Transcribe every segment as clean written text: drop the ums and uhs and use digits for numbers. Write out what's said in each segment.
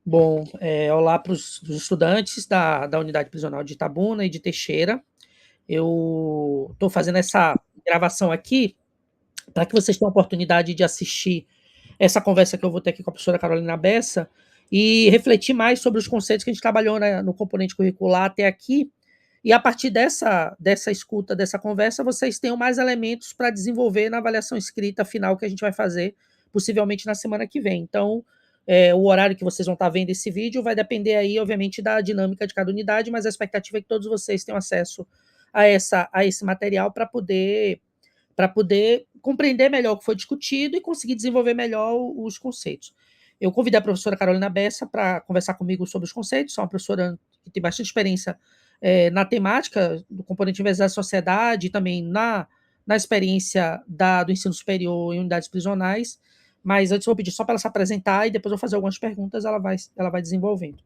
Bom, olá para os estudantes da unidade prisional de Itabuna e de Teixeira. Eu estou fazendo essa gravação aqui para que vocês tenham a oportunidade de assistir essa conversa que eu vou ter aqui com a professora Carolina Bessa e refletir mais sobre os conceitos que a gente trabalhou, né, no componente curricular até aqui. E a partir dessa escuta, dessa conversa, vocês tenham mais elementos para desenvolver na avaliação escrita final que a gente vai fazer, possivelmente na semana que vem. Então, o horário que vocês vão estar vendo esse vídeo vai depender aí, obviamente, da dinâmica de cada unidade, mas a expectativa é que todos vocês tenham acesso a esse material para poder compreender melhor o que foi discutido e conseguir desenvolver melhor os conceitos. Eu convidei a professora Carolina Bessa para conversar comigo sobre os conceitos, é uma professora que tem bastante experiência na temática do componente de universidade e sociedade e também na experiência do ensino superior em unidades prisionais, mas antes eu vou pedir só para ela se apresentar e depois eu vou fazer algumas perguntas, ela vai desenvolvendo.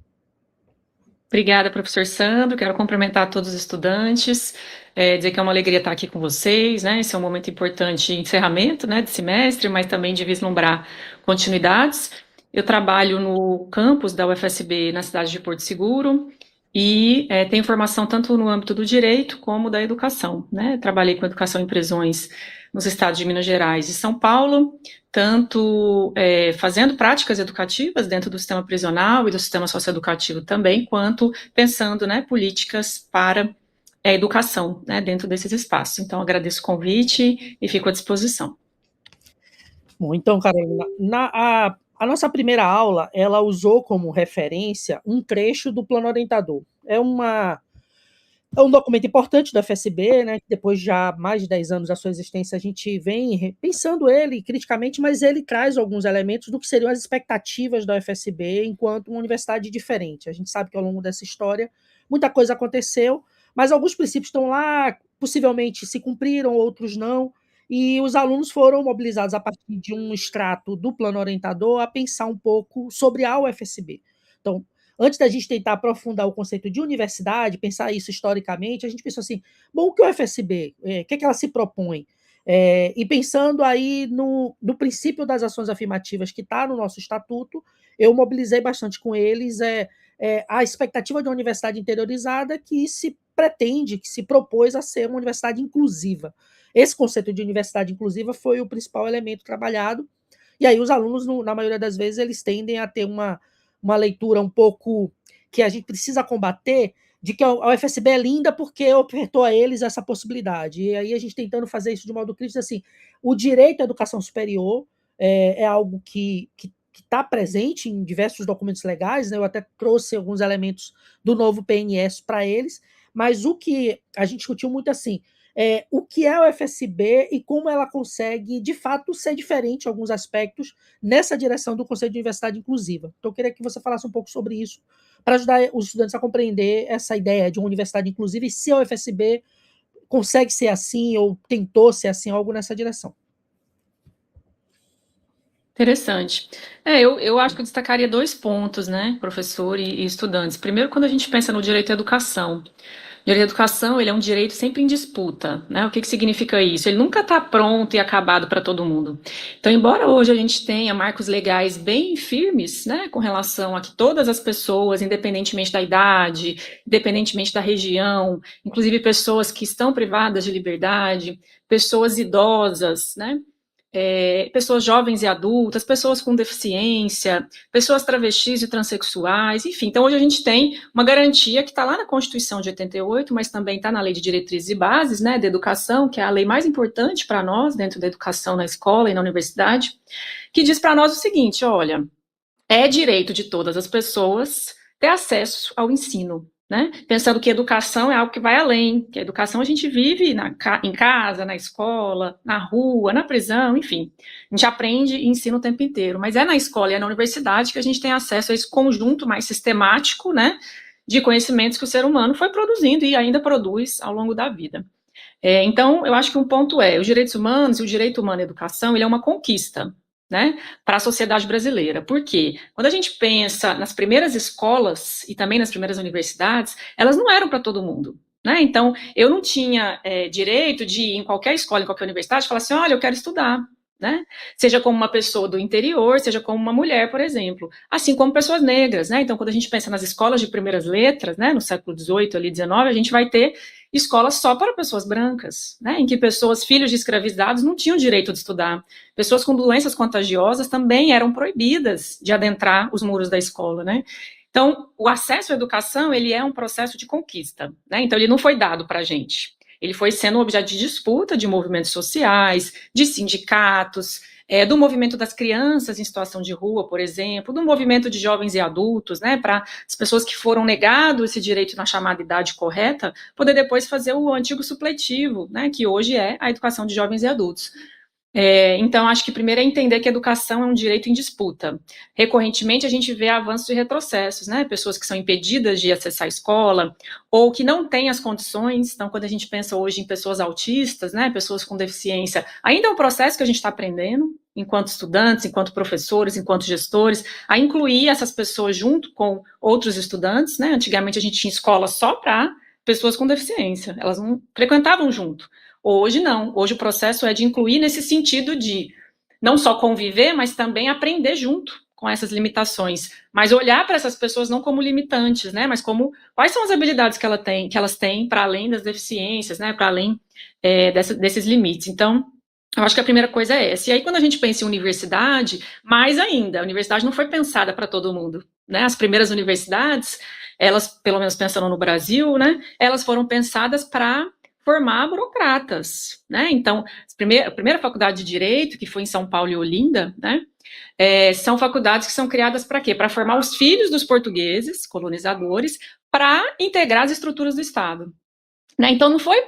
Obrigada, professor Sandro. Quero cumprimentar todos os estudantes, dizer que é uma alegria estar aqui com vocês, né? Esse é um momento importante de encerramento, né, de semestre, mas também de vislumbrar continuidades. Eu trabalho no campus da UFSB na cidade de Porto Seguro e tenho formação tanto no âmbito do direito como da educação, né? Trabalhei com educação em prisões nos estados de Minas Gerais e São Paulo, tanto fazendo práticas educativas dentro do sistema prisional e do sistema socioeducativo também, quanto pensando, né, políticas para a educação, né, dentro desses espaços. Então, agradeço o convite e fico à disposição. Bom, então, Carolina, a nossa primeira aula, ela usou como referência um trecho do Plano Orientador. É um documento importante da FSB, né, que depois de já mais de 10 anos da sua existência, a gente vem pensando ele criticamente, mas ele traz alguns elementos do que seriam as expectativas da UFSB enquanto uma universidade diferente. A gente sabe que ao longo dessa história muita coisa aconteceu, mas alguns princípios estão lá, possivelmente se cumpriram, outros não, e os alunos foram mobilizados a partir de um extrato do plano orientador a pensar um pouco sobre a UFSB. Então, antes da gente tentar aprofundar o conceito de universidade, pensar isso historicamente, a gente pensou assim, bom, o que é o FSB? O que é que ela se propõe? E pensando aí no princípio das ações afirmativas que está no nosso estatuto, eu mobilizei bastante com eles a expectativa de uma universidade interiorizada que se pretende, que se propôs a ser uma universidade inclusiva. Esse conceito de universidade inclusiva foi o principal elemento trabalhado, e aí os alunos, na maioria das vezes, eles tendem a ter uma leitura um pouco que a gente precisa combater, de que a UFSB é linda porque ofertou a eles essa possibilidade. E aí a gente tentando fazer isso de modo crítico, assim, o direito à educação superior é algo que está presente em diversos documentos legais, né? Eu até trouxe alguns elementos do novo PNS para eles, mas o que a gente discutiu muito assim, o que é o FSB e como ela consegue, de fato, ser diferente em alguns aspectos nessa direção do conceito de universidade inclusiva. Então, eu queria que você falasse um pouco sobre isso, para ajudar os estudantes a compreender essa ideia de uma universidade inclusiva e se a UFSB consegue ser assim ou tentou ser assim, algo nessa direção. Interessante. Eu acho que eu destacaria dois pontos, né, professor e estudantes. Primeiro, quando a gente pensa no direito à educação. O direito à educação, ele é um direito sempre em disputa, né? O que significa isso? Ele nunca está pronto e acabado para todo mundo. Então, embora hoje a gente tenha marcos legais bem firmes, né, com relação a que todas as pessoas, independentemente da idade, independentemente da região, inclusive pessoas que estão privadas de liberdade, pessoas idosas, né, pessoas jovens e adultas, pessoas com deficiência, pessoas travestis e transexuais, enfim. Então, hoje a gente tem uma garantia que está lá na Constituição de 88, mas também está na Lei de Diretrizes e Bases, né, da Educação, que é a lei mais importante para nós, dentro da educação na escola e na universidade, que diz para nós o seguinte, olha, é direito de todas as pessoas ter acesso ao ensino, né? Pensando que educação é algo que vai além, que a educação a gente vive em casa, na escola, na rua, na prisão, enfim. A gente aprende e ensina o tempo inteiro, mas é na escola e é na universidade que a gente tem acesso a esse conjunto mais sistemático, né, de conhecimentos que o ser humano foi produzindo e ainda produz ao longo da vida. Então, eu acho que um ponto os direitos humanos e o direito humano à educação, ele é uma conquista, né, para a sociedade brasileira. Por quê? Quando a gente pensa nas primeiras escolas e também nas primeiras universidades, elas não eram para todo mundo. Né? Então, eu não tinha direito de ir em qualquer escola, em qualquer universidade, falar assim, olha, eu quero estudar. né? Seja como uma pessoa do interior, seja como uma mulher, por exemplo. Assim como pessoas negras, né? Então, quando a gente pensa nas escolas de primeiras letras, né, no século XVIII, ali, XIX, a gente vai ter escolas só para pessoas brancas, né? Em que pessoas, filhos de escravizados, não tinham direito de estudar. Pessoas com doenças contagiosas também eram proibidas de adentrar os muros da escola, né? Então, o acesso à educação, ele é um processo de conquista, né? Então, ele não foi dado para a gente. Ele foi sendo objeto de disputa de movimentos sociais, de sindicatos, do movimento das crianças em situação de rua, por exemplo, do movimento de jovens e adultos, né, para as pessoas que foram negado esse direito na chamada idade correta, poder depois fazer o antigo supletivo, né, que hoje é a educação de jovens e adultos. Então, acho que primeiro é entender que a educação é um direito em disputa. Recorrentemente, a gente vê avanços e retrocessos, né? Pessoas que são impedidas de acessar a escola, ou que não têm as condições. Então, quando a gente pensa hoje em pessoas autistas, né? Pessoas com deficiência, ainda é um processo que a gente está aprendendo, enquanto estudantes, enquanto professores, enquanto gestores, a incluir essas pessoas junto com outros estudantes, né? Antigamente, a gente tinha escola só para pessoas com deficiência, elas não frequentavam junto. Hoje não, hoje o processo é de incluir nesse sentido de não só conviver, mas também aprender junto com essas limitações, mas olhar para essas pessoas não como limitantes, né, mas como quais são as habilidades que elas têm para além das deficiências, né, para além desses limites. Então, eu acho que a primeira coisa é essa. E aí, quando a gente pensa em universidade, mais ainda, a universidade não foi pensada para todo mundo, né, as primeiras universidades, elas, pelo menos pensando no Brasil, né, elas foram pensadas para formar burocratas, né? Então, a primeira faculdade de Direito, que foi em São Paulo e Olinda, né? São faculdades que são criadas para quê? Para formar os filhos dos portugueses, colonizadores, para integrar as estruturas do Estado. Né? Então, não foi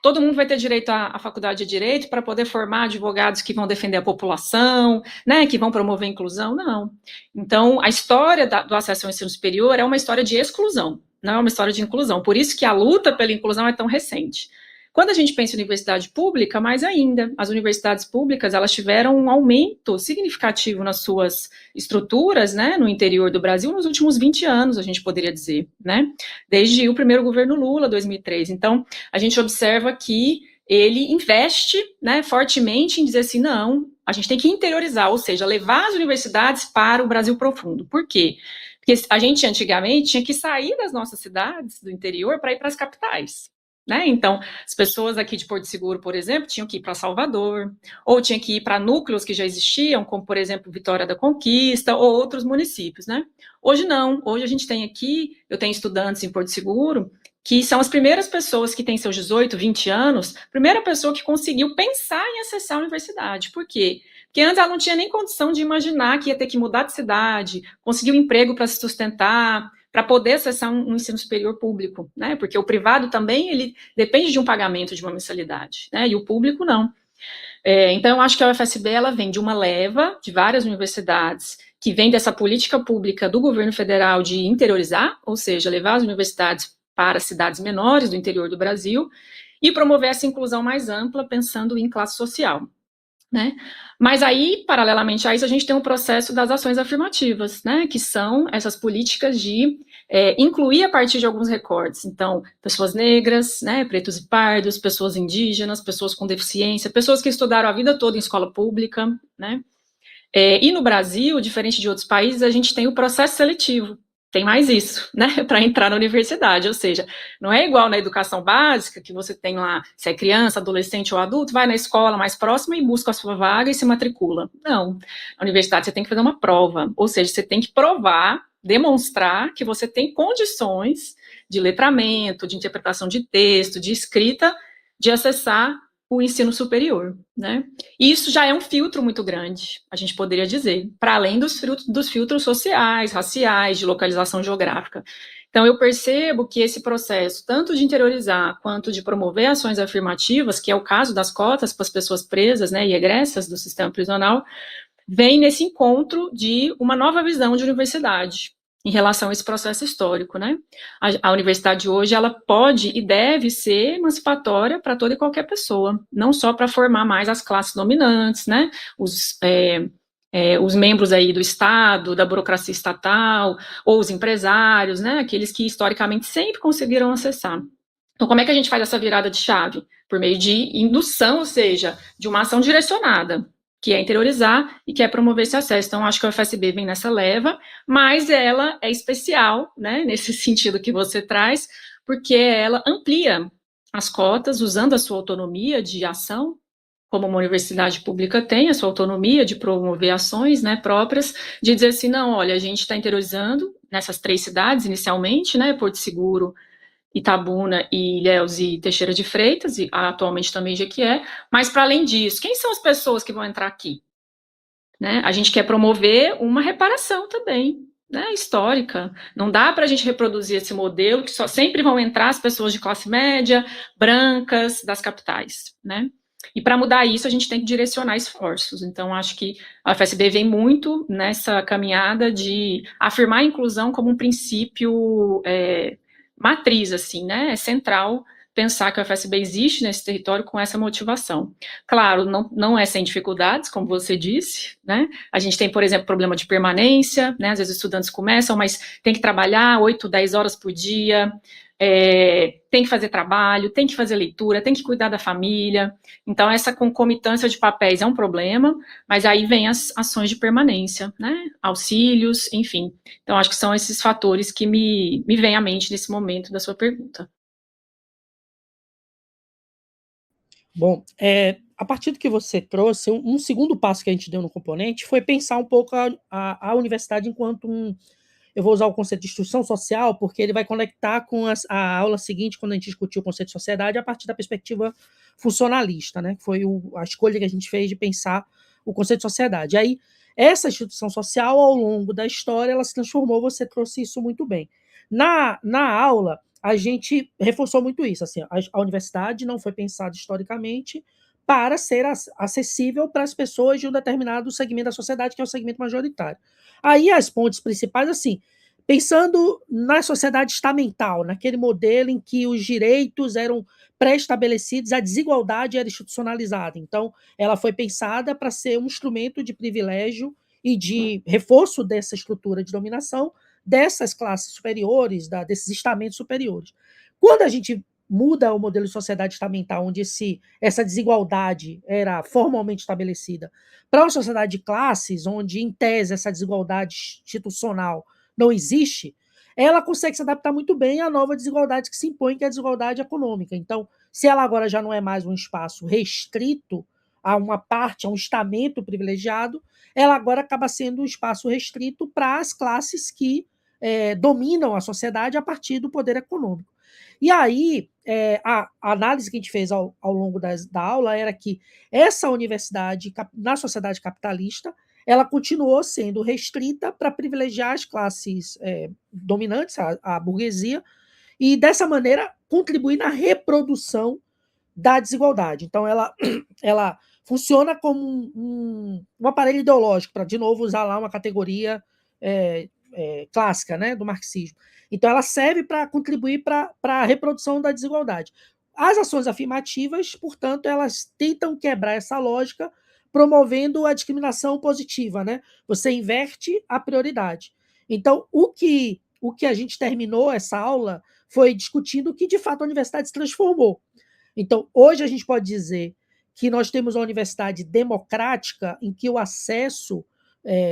todo mundo vai ter direito à faculdade de Direito para poder formar advogados que vão defender a população, né? Que vão promover a inclusão, não. Então, a história do acesso ao ensino superior é uma história de exclusão, não é uma história de inclusão. Por isso que a luta pela inclusão é tão recente. Quando a gente pensa em universidade pública, mais ainda, as universidades públicas, elas tiveram um aumento significativo nas suas estruturas, né, no interior do Brasil, nos últimos 20 anos, a gente poderia dizer, né, desde o primeiro governo Lula, 2003. Então, a gente observa que ele investe, né, fortemente em dizer assim, não, a gente tem que interiorizar, ou seja, levar as universidades para o Brasil profundo. Por quê? Porque a gente, antigamente, tinha que sair das nossas cidades, do interior, para ir para as capitais. Né? Então, as pessoas aqui de Porto Seguro, por exemplo, tinham que ir para Salvador, ou tinham que ir para núcleos que já existiam, como, por exemplo, Vitória da Conquista, ou outros municípios, né? Hoje não, hoje a gente tem aqui, eu tenho estudantes em Porto Seguro, que são as primeiras pessoas que têm seus 18, 20 anos, primeira pessoa que conseguiu pensar em acessar a universidade. Por quê? Porque antes ela não tinha nem condição de imaginar que ia ter que mudar de cidade, conseguir um emprego para se sustentar, para poder acessar um ensino superior público, né? Porque o privado também, ele depende de um pagamento de uma mensalidade, né? E o público não. Então, eu acho que a UFSB, ela vem de uma leva de várias universidades que vem dessa política pública do governo federal de interiorizar, ou seja, levar as universidades para cidades menores do interior do Brasil e promover essa inclusão mais ampla, pensando em classe social. Né? Mas aí, paralelamente a isso, a gente tem um processo das ações afirmativas, né? Que são essas políticas de incluir a partir de alguns recortes. Então, pessoas negras, né? Pretos e pardos, pessoas indígenas, pessoas com deficiência, pessoas que estudaram a vida toda em escola pública, né? E no Brasil, diferente de outros países, a gente tem o processo seletivo. Tem mais isso, né, para entrar na universidade, ou seja, não é igual na educação básica, que você tem lá, se é criança, adolescente ou adulto, vai na escola mais próxima e busca a sua vaga e se matricula. Não, na universidade você tem que fazer uma prova, ou seja, você tem que provar, demonstrar que você tem condições de letramento, de interpretação de texto, de escrita, de acessar o ensino superior, né? E isso já é um filtro muito grande, a gente poderia dizer, para além dos filtros sociais, raciais, de localização geográfica. Então, eu percebo que esse processo, tanto de interiorizar quanto de promover ações afirmativas, que é o caso das cotas para as pessoas presas, né, e egressas do sistema prisional, vem nesse encontro de uma nova visão de universidade, em relação a esse processo histórico, né? A universidade hoje, ela pode e deve ser emancipatória para toda e qualquer pessoa, não só para formar mais as classes dominantes, né? Os membros aí do Estado, da burocracia estatal, ou os empresários, né? Aqueles que historicamente sempre conseguiram acessar. Então, como é que a gente faz essa virada de chave? Por meio de indução, ou seja, de uma ação direcionada, que é interiorizar e que é promover esse acesso. Então, acho que a UFSB vem nessa leva, mas ela é especial, né, nesse sentido que você traz, porque ela amplia as cotas, usando a sua autonomia de ação, como uma universidade pública tem, a sua autonomia de promover ações, né, próprias, de dizer assim, não, olha, a gente está interiorizando nessas 3 cidades, inicialmente, né, Porto Seguro, Itabuna e Ilhéus e Teixeira de Freitas, e atualmente também Jequié, mas para além disso, quem são as pessoas que vão entrar aqui? Né? A gente quer promover uma reparação também, né, histórica. Não dá para a gente reproduzir esse modelo que só sempre vão entrar as pessoas de classe média, brancas, das capitais, né? E para mudar isso, a gente tem que direcionar esforços. Então, acho que a UFSB vem muito nessa caminhada de afirmar a inclusão como um princípio matriz, assim, né? É central pensar que a UFSB existe nesse território com essa motivação. Claro, não é sem dificuldades, como você disse, né? A gente tem, por exemplo, problema de permanência, né? Às vezes os estudantes começam, mas tem que trabalhar 8, 10 horas por dia, tem que fazer trabalho, tem que fazer leitura, tem que cuidar da família. Então, essa concomitância de papéis é um problema, mas aí vem as ações de permanência, né? Auxílios, enfim. Então, acho que são esses fatores que me vêm à mente nesse momento da sua pergunta. Bom, a partir do que você trouxe, um segundo passo que a gente deu no componente foi pensar um pouco a universidade enquanto eu vou usar o conceito de instrução social, porque ele vai conectar com a aula seguinte, quando a gente discutiu o conceito de sociedade, a partir da perspectiva funcionalista, né? Foi a escolha que a gente fez de pensar o conceito de sociedade. Aí, essa instituição social, ao longo da história, ela se transformou, você trouxe isso muito bem. Na aula, a gente reforçou muito isso. Assim, a universidade não foi pensada historicamente para ser acessível para as pessoas de um determinado segmento da sociedade, que é o segmento majoritário. Aí as pontes principais, assim, pensando na sociedade estamental, naquele modelo em que os direitos eram pré-estabelecidos, a desigualdade era institucionalizada. Então, ela foi pensada para ser um instrumento de privilégio e de reforço dessa estrutura de dominação dessas classes superiores, desses estamentos superiores. Quando a gente muda o modelo de sociedade estamental, onde essa desigualdade era formalmente estabelecida, para uma sociedade de classes, onde, em tese, essa desigualdade institucional não existe, ela consegue se adaptar muito bem à nova desigualdade que se impõe, que é a desigualdade econômica. Então, se ela agora já não é mais um espaço restrito a uma parte, a um estamento privilegiado, ela agora acaba sendo um espaço restrito para as classes que dominam a sociedade a partir do poder econômico. E aí, a análise que a gente fez ao longo da aula era que essa universidade, na sociedade capitalista, ela continuou sendo restrita para privilegiar as classes dominantes, a burguesia, e dessa maneira contribuir na reprodução da desigualdade. Então, ela funciona como um aparelho ideológico, para, de novo, usar lá uma categoria clássica, né, do marxismo. Então, ela serve para contribuir para a reprodução da desigualdade. As ações afirmativas, portanto, elas tentam quebrar essa lógica, promovendo a discriminação positiva, né? Você inverte a prioridade. Então, o que a gente terminou essa aula foi discutindo que, de fato, a universidade se transformou. Então, hoje a gente pode dizer que nós temos uma universidade democrática em que o acesso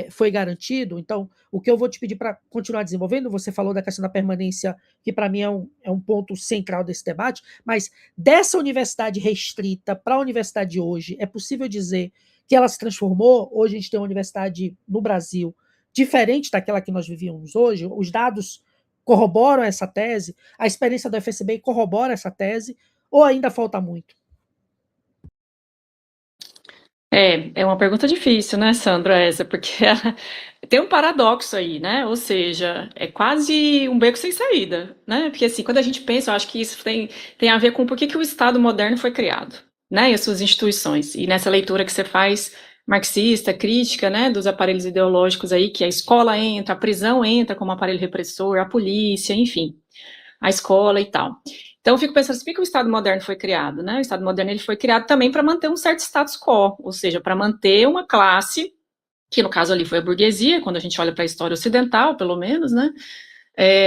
foi garantido. Então, o que eu vou te pedir para continuar desenvolvendo, você falou da questão da permanência, que para mim é um ponto central desse debate, mas dessa universidade restrita para a universidade de hoje, é possível dizer que ela se transformou? Hoje a gente tem uma universidade no Brasil diferente daquela que nós vivíamos hoje, os dados corroboram essa tese, a experiência do FSB corrobora essa tese, ou ainda falta muito? É uma pergunta difícil, né, Sandra, essa, porque tem um paradoxo aí, né? Ou seja, é quase um beco sem saída, né? Porque assim, quando a gente pensa, eu acho que isso tem a ver com por que o Estado moderno foi criado, né? E as suas instituições. E nessa leitura que você faz marxista, crítica, né, dos aparelhos ideológicos aí, que a escola entra, a prisão entra como aparelho repressor, a polícia, enfim, a escola e tal. Então, eu fico pensando, por que o Estado moderno foi criado? Né? O Estado moderno ele foi criado também para manter um certo status quo, ou seja, para manter uma classe, que no caso ali foi a burguesia, quando a gente olha para a história ocidental, pelo menos, né,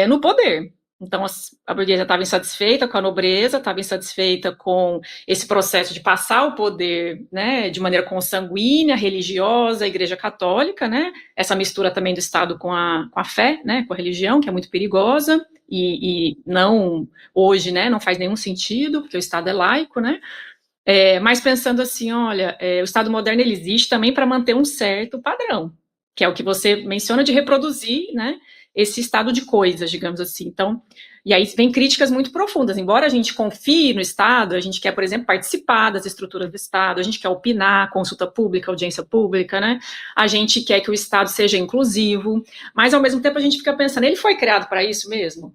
no poder. Então, a burguesia estava insatisfeita com a nobreza, estava insatisfeita com esse processo de passar o poder, né, de maneira consanguínea, religiosa, a Igreja Católica, né, essa mistura também do Estado com a fé, né, com a religião, que é muito perigosa, e não, hoje, né, não faz nenhum sentido, porque o Estado é laico, né, mas pensando assim, olha, o Estado moderno ele existe também para manter um certo padrão, que é o que você menciona de reproduzir, né, esse estado de coisas, digamos assim. Então, e aí vem críticas muito profundas. Embora a gente confie no Estado, a gente quer, por exemplo, participar das estruturas do Estado, a gente quer opinar, consulta pública, audiência pública, né? A gente quer que o Estado seja inclusivo, mas ao mesmo tempo a gente fica pensando, ele foi criado para isso mesmo?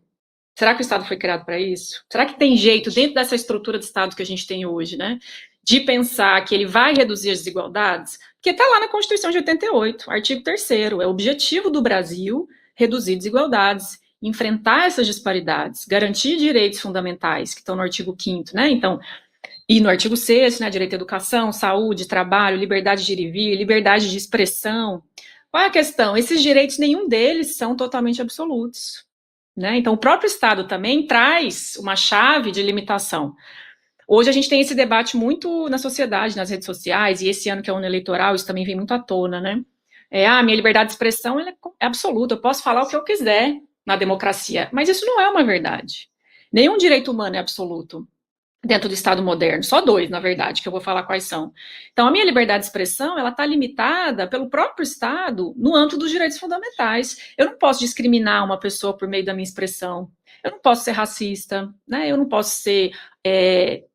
Será que o Estado foi criado para isso? Será que tem jeito, dentro dessa estrutura de Estado que a gente tem hoje, né, de pensar que ele vai reduzir as desigualdades? Porque está lá na Constituição de 88, artigo 3º, é o objetivo do Brasil reduzir desigualdades, enfrentar essas disparidades, garantir direitos fundamentais, que estão no artigo 5º, né, então, e no artigo 6º, né, direito à educação, saúde, trabalho, liberdade de ir e vir, liberdade de expressão. Qual é a questão? Esses direitos, nenhum deles são totalmente absolutos. Né? Então, o próprio Estado também traz uma chave de limitação. Hoje a gente tem esse debate muito na sociedade, nas redes sociais, e esse ano que é o ano eleitoral, isso também vem muito à tona, né? Minha liberdade de expressão ela é absoluta, eu posso falar o que eu quiser na democracia, mas isso não é uma verdade. Nenhum direito humano é absoluto dentro do Estado moderno, só 2, na verdade, que eu vou falar quais são. Então, a minha liberdade de expressão, ela está limitada pelo próprio Estado no âmbito dos direitos fundamentais. Eu não posso discriminar uma pessoa por meio da minha expressão, eu não posso ser racista, né? Eu não posso ser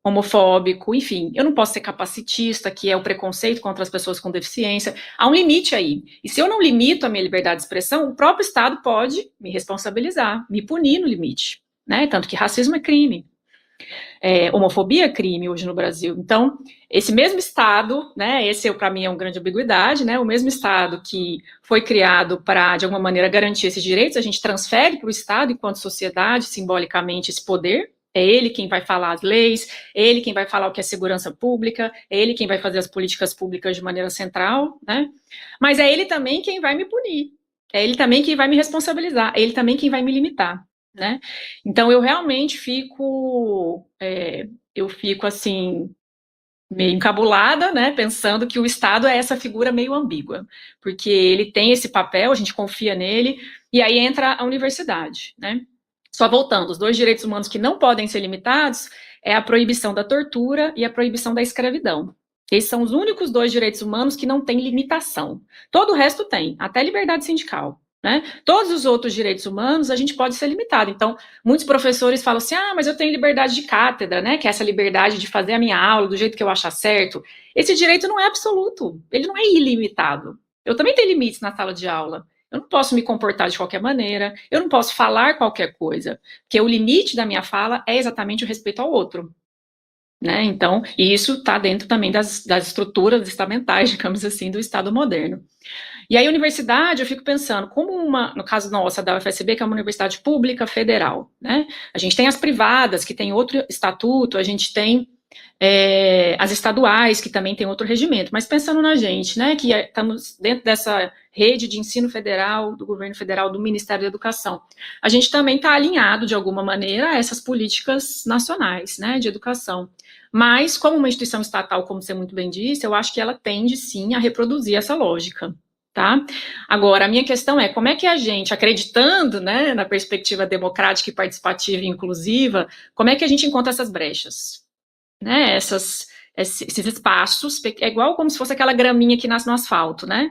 homofóbico, enfim, eu não posso ser capacitista, que é o preconceito contra as pessoas com deficiência. Há um limite aí. E se eu não limito a minha liberdade de expressão, o próprio Estado pode me responsabilizar, me punir no limite, né? Tanto que racismo é crime. Homofobia é crime hoje no Brasil. Então, esse mesmo Estado, né, esse para mim é uma grande ambiguidade, né, o mesmo Estado que foi criado para, de alguma maneira, garantir esses direitos, a gente transfere para o Estado, enquanto sociedade, simbolicamente, esse poder. É ele quem vai falar as leis, é ele quem vai falar o que é segurança pública, é ele quem vai fazer as políticas públicas de maneira central, né? Mas é ele também quem vai me punir, é ele também quem vai me responsabilizar, é ele também quem vai me limitar. Né? Então eu realmente fico assim meio encabulada, né, pensando que o Estado é essa figura meio ambígua, porque ele tem esse papel, a gente confia nele, e aí entra a universidade, né? Só voltando, os 2 direitos humanos que não podem ser limitados é a proibição da tortura e a proibição da escravidão. Esses são os únicos 2 direitos humanos que não têm limitação. Todo o resto tem, até liberdade sindical. Né? Todos os outros direitos humanos a gente pode ser limitado. Então, muitos professores falam assim, mas eu tenho liberdade de cátedra, né? Que é essa liberdade de fazer a minha aula do jeito que eu achar certo. Esse direito não é absoluto, ele não é ilimitado. Eu também tenho limites na sala de aula. Eu não posso me comportar de qualquer maneira, eu não posso falar qualquer coisa, porque o limite da minha fala é exatamente o respeito ao outro. Né? Então, e isso está dentro também das estruturas estamentais, digamos assim, do Estado moderno. E aí, a universidade, eu fico pensando, como no caso nossa, da UFSB, que é uma universidade pública federal, né? A gente tem as privadas, que tem outro estatuto, a gente tem as estaduais, que também tem outro regimento, mas pensando na gente, né, que estamos dentro dessa rede de ensino federal, do governo federal, do Ministério da Educação, a gente também está alinhado, de alguma maneira, a essas políticas nacionais, né, de educação. Mas, como uma instituição estatal, como você muito bem disse, eu acho que ela tende, sim, a reproduzir essa lógica. Tá? Agora, a minha questão é como é que a gente, acreditando, né, na perspectiva democrática e participativa e inclusiva, como é que a gente encontra essas brechas? Né, esses espaços, é igual como se fosse aquela graminha que nasce no asfalto, né?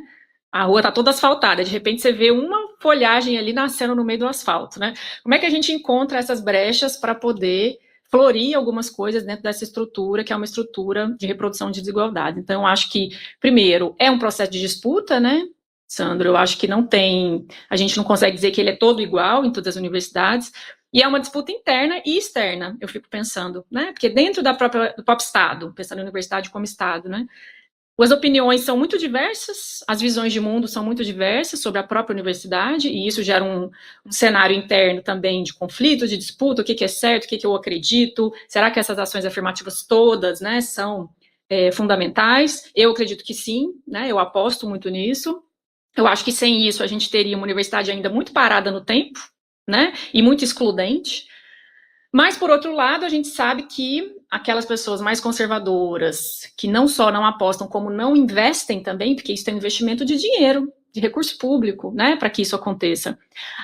A rua está toda asfaltada, de repente você vê uma folhagem ali nascendo no meio do asfalto, né? Como é que a gente encontra essas brechas para poder florir algumas coisas dentro dessa estrutura, que é uma estrutura de reprodução de desigualdade? Então, eu acho que, primeiro, é um processo de disputa, né, Sandro? Eu acho que a gente não consegue dizer que ele é todo igual em todas as universidades, e é uma disputa interna e externa, eu fico pensando, né? Porque dentro do próprio Estado, pensando na universidade como Estado, né? As opiniões são muito diversas, as visões de mundo são muito diversas sobre a própria universidade, e isso gera um cenário interno também de conflito, de disputa, o que é certo, o que eu acredito, será que essas ações afirmativas todas, né, são fundamentais? Eu acredito que sim, né? Eu aposto muito nisso. Eu acho que sem isso a gente teria uma universidade ainda muito parada no tempo, né? E muito excludente. Mas, por outro lado, a gente sabe que aquelas pessoas mais conservadoras, que não só não apostam, como não investem também, porque isso é um investimento de dinheiro, de recurso público, né, para que isso aconteça,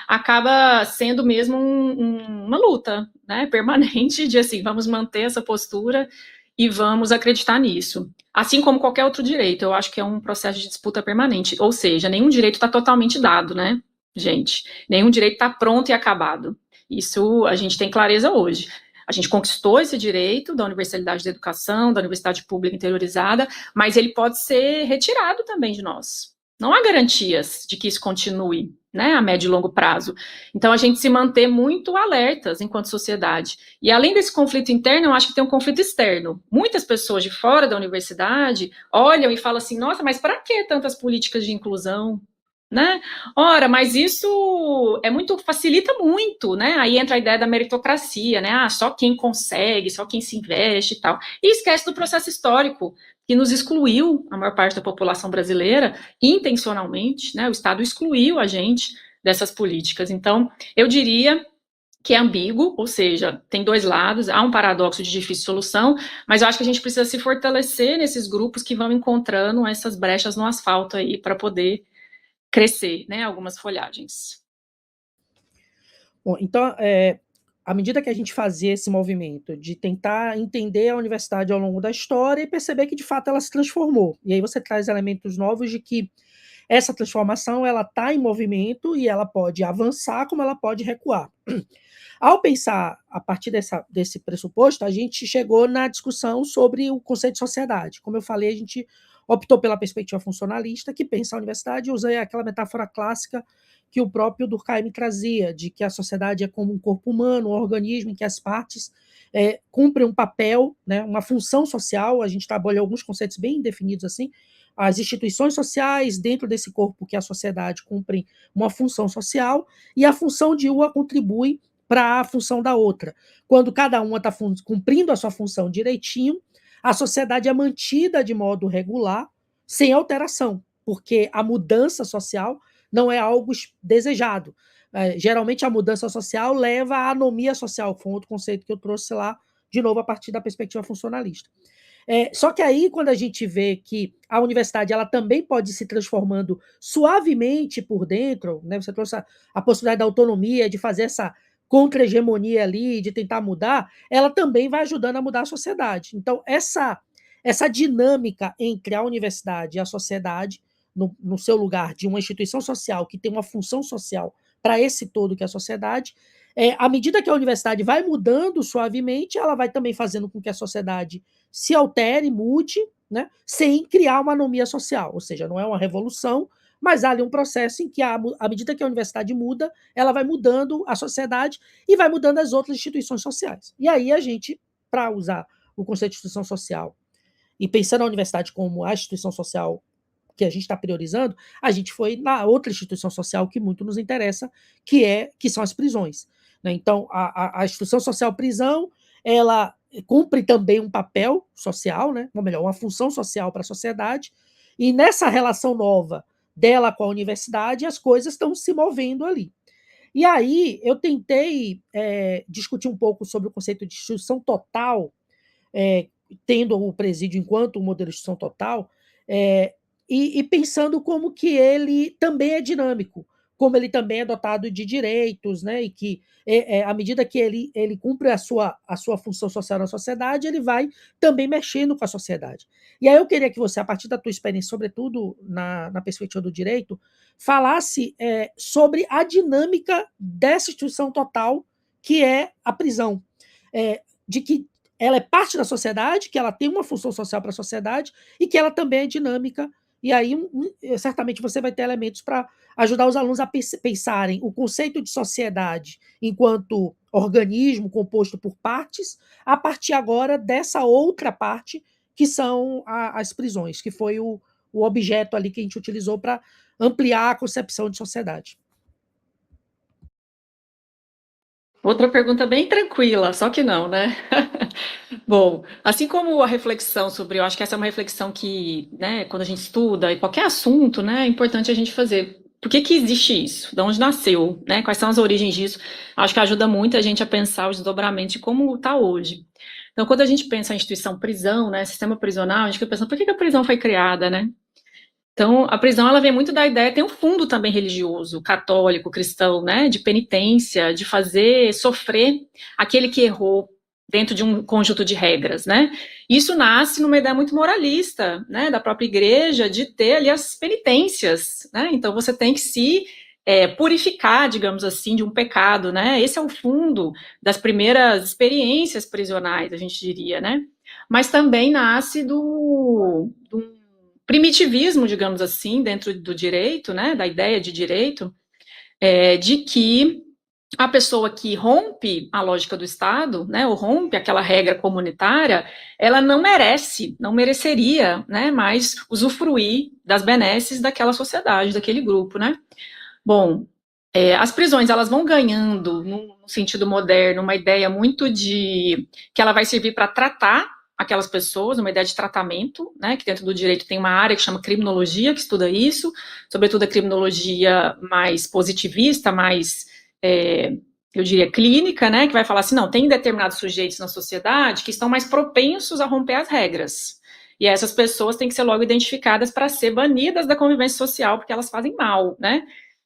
acaba sendo mesmo uma luta, né, permanente de assim, vamos manter essa postura e vamos acreditar nisso. Assim como qualquer outro direito, eu acho que é um processo de disputa permanente, ou seja, nenhum direito está totalmente dado, né, gente? Nenhum direito está pronto e acabado. Isso a gente tem clareza hoje. A gente conquistou esse direito da universalidade da educação, da universidade pública interiorizada, mas ele pode ser retirado também de nós. Não há garantias de que isso continue, né, a médio e longo prazo. Então, a gente se manter muito alertas enquanto sociedade. E além desse conflito interno, eu acho que tem um conflito externo. Muitas pessoas de fora da universidade olham e falam assim: nossa, mas para que tantas políticas de inclusão? Né? Ora, mas isso é muito, facilita muito, né? Aí entra a ideia da meritocracia, né? Ah, só quem consegue, só quem se investe e tal. E esquece do processo histórico, que nos excluiu, a maior parte da população brasileira, intencionalmente, né? O Estado excluiu a gente dessas políticas. Então, eu diria que é ambíguo, ou seja, tem dois lados, há um paradoxo de difícil solução, mas eu acho que a gente precisa se fortalecer nesses grupos que vão encontrando essas brechas no asfalto aí para poder crescer, né, algumas folhagens. Bom, então, à medida que a gente fazia esse movimento de tentar entender a universidade ao longo da história e perceber que, de fato, ela se transformou. E aí você traz elementos novos de que essa transformação ela está em movimento e ela pode avançar como ela pode recuar. Ao pensar a partir desse pressuposto, a gente chegou na discussão sobre o conceito de sociedade. Como eu falei, a gente optou pela perspectiva funcionalista, que pensa a universidade, e usei aquela metáfora clássica que o próprio Durkheim trazia, de que a sociedade é como um corpo humano, um organismo em que as partes cumprem um papel, né, uma função social. A gente trabalhou alguns conceitos bem definidos assim. As instituições sociais, dentro desse corpo que é a sociedade, cumprem uma função social, e a função de uma contribui para a função da outra. Quando cada uma está cumprindo a sua função direitinho, a sociedade é mantida de modo regular, sem alteração, porque a mudança social não é algo desejado. Geralmente a mudança social leva à anomia social, que foi um outro conceito que eu trouxe lá, de novo, a partir da perspectiva funcionalista. Só que aí, quando a gente vê que a universidade ela também pode ir se transformando suavemente por dentro, né? Você trouxe a possibilidade da autonomia, de fazer essa contra-hegemonia ali, de tentar mudar, ela também vai ajudando a mudar a sociedade. Então, essa dinâmica entre a universidade e a sociedade, no seu lugar de uma instituição social que tem uma função social para esse todo que é a sociedade, à medida que a universidade vai mudando suavemente, ela vai também fazendo com que a sociedade se altere, mude, né, sem criar uma anomia social. Ou seja, não é uma revolução, mas há ali um processo em que, à medida que a universidade muda, ela vai mudando a sociedade e vai mudando as outras instituições sociais. E aí a gente, para usar o conceito de instituição social e pensando a universidade como a instituição social que a gente está priorizando, a gente foi na outra instituição social que muito nos interessa, que são as prisões. Né? Então, a instituição social prisão, ela cumpre também um papel social, né? Ou melhor, uma função social para a sociedade, e nessa relação nova dela com a universidade, as coisas estão se movendo ali. E aí eu tentei discutir um pouco sobre o conceito de instituição total, tendo o presídio enquanto um modelo de instituição total, e pensando como que ele também é dinâmico, como ele também é dotado de direitos, né? E que, à medida que ele cumpre a sua função social na sociedade, ele vai também mexendo com a sociedade. E aí eu queria que você, a partir da tua experiência, sobretudo na perspectiva do direito, falasse sobre a dinâmica dessa instituição total, que é a prisão. De que ela é parte da sociedade, que ela tem uma função social para a sociedade e que ela também é dinâmica. E aí, certamente, você vai ter elementos para ajudar os alunos a pensarem o conceito de sociedade enquanto organismo composto por partes, a partir agora dessa outra parte, que são as prisões, que foi o objeto ali que a gente utilizou para ampliar a concepção de sociedade. Outra pergunta bem tranquila, só que não, né? Bom, assim como a reflexão sobre, eu acho que essa é uma reflexão que, né, quando a gente estuda e qualquer assunto, né, é importante a gente fazer. Por que que existe isso? De onde nasceu, né? Quais são as origens disso? Acho que ajuda muito a gente a pensar os desdobramentos de como está hoje. Então, quando a gente pensa em instituição prisão, né, sistema prisional, a gente fica pensando, por que que a prisão foi criada, né? Então, a prisão, ela vem muito da ideia, tem um fundo também religioso, católico, cristão, né, de penitência, de fazer sofrer aquele que errou dentro de um conjunto de regras, né. Isso nasce numa ideia muito moralista, né, da própria igreja, de ter ali as penitências, né, então você tem que se purificar, digamos assim, de um pecado, né, esse é o fundo das primeiras experiências prisionais, a gente diria, né, mas também nasce do primitivismo, digamos assim, dentro do direito, né, da ideia de direito, de que a pessoa que rompe a lógica do Estado, né, ou rompe aquela regra comunitária, ela não merece, não mereceria, né, mais usufruir das benesses daquela sociedade, daquele grupo, né. Bom, as prisões, elas vão ganhando, no sentido moderno, uma ideia muito de que ela vai servir para tratar aquelas pessoas, uma ideia de tratamento, né, que dentro do direito tem uma área que chama criminologia, que estuda isso, sobretudo a criminologia mais positivista, mais, eu diria, clínica, né, que vai falar assim, não, tem determinados sujeitos na sociedade que estão mais propensos a romper as regras, e essas pessoas têm que ser logo identificadas para ser banidas da convivência social, porque elas fazem mal, né,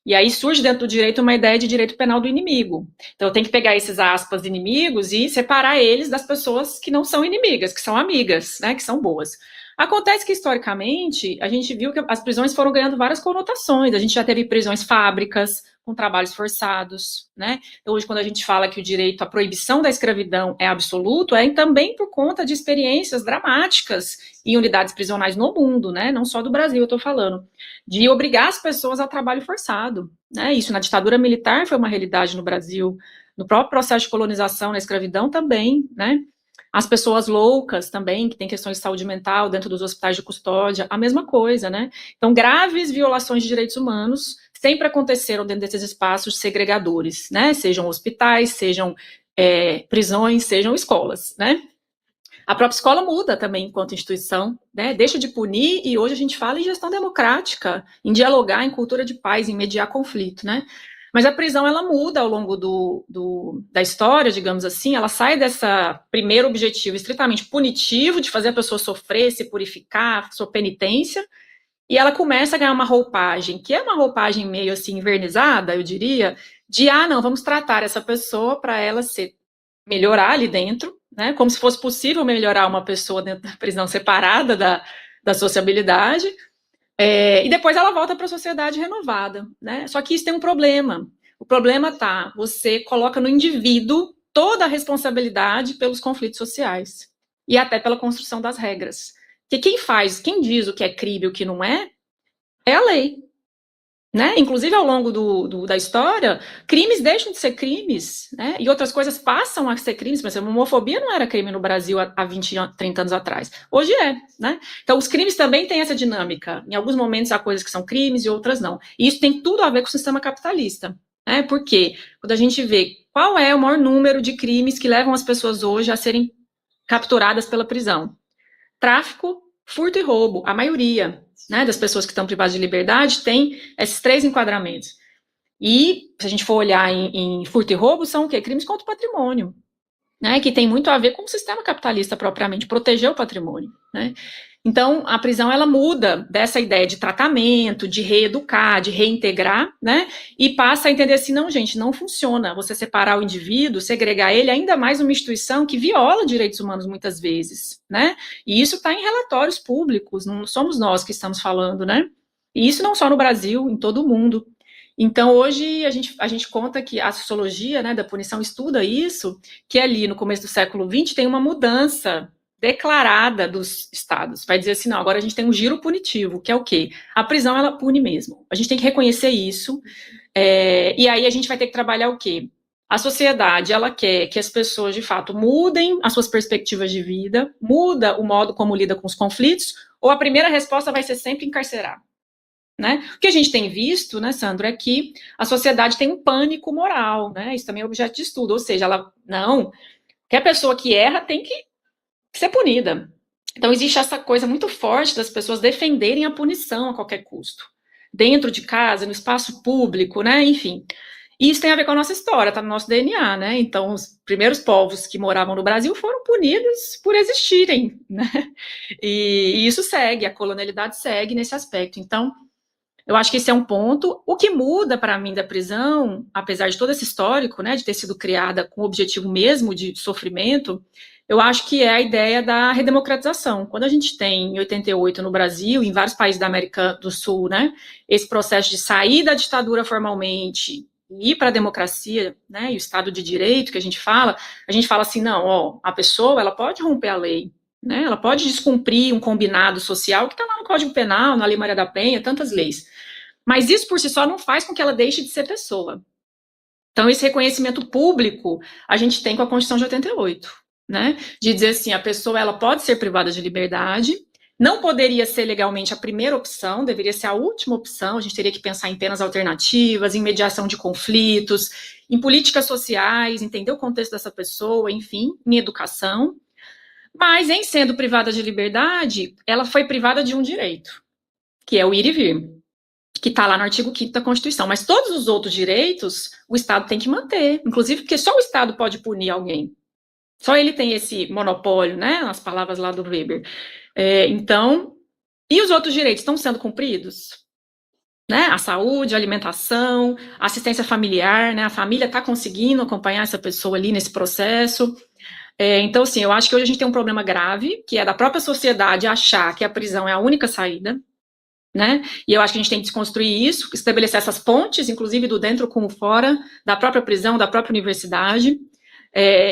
e aí surge dentro do direito uma ideia de direito penal do inimigo. Então eu tenho que pegar esses aspas inimigos e separar eles das pessoas que não são inimigas, que são amigas, né, que são boas. Acontece que historicamente a gente viu que as prisões foram ganhando várias conotações. A gente já teve prisões fábricas com trabalhos forçados, né? Então, hoje quando a gente fala que o direito à proibição da escravidão é absoluto, é também por conta de experiências dramáticas em unidades prisionais no mundo, né? Não só do Brasil, eu estou falando, de obrigar as pessoas ao trabalho forçado, né? Isso na ditadura militar foi uma realidade no Brasil, no próprio processo de colonização, na escravidão também, né? As pessoas loucas também, que têm questões de saúde mental dentro dos hospitais de custódia, a mesma coisa, né? Então, graves violações de direitos humanos sempre aconteceram dentro desses espaços segregadores, né? Sejam hospitais, sejam prisões, sejam escolas, né? A própria escola muda também enquanto instituição, né? Deixa de punir e hoje a gente fala em gestão democrática, em dialogar, em cultura de paz, em mediar conflito, né? Mas a prisão, ela muda ao longo da história, digamos assim, ela sai dessa primeiro objetivo estritamente punitivo, de fazer a pessoa sofrer, se purificar, sua penitência, e ela começa a ganhar uma roupagem, que é uma roupagem meio assim, invernizada, eu diria, de, não, vamos tratar essa pessoa para ela melhorar ali dentro, né, como se fosse possível melhorar uma pessoa dentro da prisão separada da sociabilidade, e depois ela volta para a sociedade renovada, né? Só que isso tem um problema. O problema tá, você coloca no indivíduo toda a responsabilidade pelos conflitos sociais e até pela construção das regras. Porque quem diz o que é crime e o que não é a lei. Né? Inclusive, ao longo da história, crimes deixam de ser crimes, né? E outras coisas passam a ser crimes. Por exemplo, a homofobia não era crime no Brasil há 20, 30 anos atrás. Hoje é, né? Então, os crimes também têm essa dinâmica. Em alguns momentos há coisas que são crimes e outras não. E isso tem tudo a ver com o sistema capitalista. Né? Porque quando a gente vê qual é o maior número de crimes que levam as pessoas hoje a serem capturadas pela prisão, tráfico, furto e roubo, a maioria, né, das pessoas que estão privadas de liberdade tem esses 3 enquadramentos. E, se a gente for olhar em furto e roubo, são o quê? Crimes contra o patrimônio, né, que tem muito a ver com o sistema capitalista propriamente, proteger o patrimônio, né. Então, a prisão, ela muda dessa ideia de tratamento, de reeducar, de reintegrar, né, e passa a entender assim, não, gente, não funciona você separar o indivíduo, segregar ele, ainda mais uma instituição que viola direitos humanos muitas vezes, né, e isso está em relatórios públicos, não somos nós que estamos falando, né, e isso não só no Brasil, em todo o mundo. Então, hoje, a gente conta que a sociologia, né, da punição estuda isso, que ali no começo do século XX tem uma mudança declarada dos estados. Vai dizer assim, não, agora a gente tem um giro punitivo, que é o quê? A prisão, ela pune mesmo. A gente tem que reconhecer isso, e aí a gente vai ter que trabalhar o quê? A sociedade, ela quer que as pessoas, de fato, mudem as suas perspectivas de vida, muda o modo como lida com os conflitos, ou a primeira resposta vai ser sempre encarcerar. Né? O que a gente tem visto, né, Sandro, é que a sociedade tem um pânico moral, né? Isso também é objeto de estudo, ou seja, que a pessoa que erra tem que ser punida. Então existe essa coisa muito forte das pessoas defenderem a punição a qualquer custo, dentro de casa, no espaço público, né? Enfim. E isso tem a ver com a nossa história, está no nosso DNA, né? Então, os primeiros povos que moravam no Brasil foram punidos por existirem, né? E isso segue, a colonialidade segue nesse aspecto. Então, eu acho que esse é um ponto. O que muda para mim da prisão, apesar de todo esse histórico, né, de ter sido criada com o objetivo mesmo de sofrimento, eu acho que é a ideia da redemocratização. Quando a gente tem, em 88, no Brasil, em vários países da América do Sul, né, esse processo de sair da ditadura formalmente e ir para a democracia, né, e o Estado de Direito que a gente fala assim, não, ó, a pessoa, ela pode romper a lei, né, ela pode descumprir um combinado social que está lá no Código Penal, na Lei Maria da Penha, tantas leis. Mas isso por si só não faz com que ela deixe de ser pessoa. Então, esse reconhecimento público a gente tem com a Constituição de 88, né? De dizer assim, a pessoa ela pode ser privada de liberdade, não poderia ser legalmente a primeira opção, deveria ser a última opção, a gente teria que pensar em penas alternativas, em mediação de conflitos, em políticas sociais, entender o contexto dessa pessoa, enfim, em educação. Mas, em sendo privada de liberdade, ela foi privada de um direito, que é o ir e vir, que está lá no artigo 5º da Constituição. Mas todos os outros direitos, o Estado tem que manter, inclusive porque só o Estado pode punir alguém. Só ele tem esse monopólio, né, nas palavras lá do Weber. Então, e os outros direitos estão sendo cumpridos? Né? A saúde, a alimentação, a assistência familiar, né? A família está conseguindo acompanhar essa pessoa ali nesse processo. Então, assim, eu acho que hoje a gente tem um problema grave, que é da própria sociedade achar que a prisão é a única saída, né? E eu acho que a gente tem que desconstruir isso, estabelecer essas pontes, inclusive do dentro com o fora, da própria prisão, da própria universidade,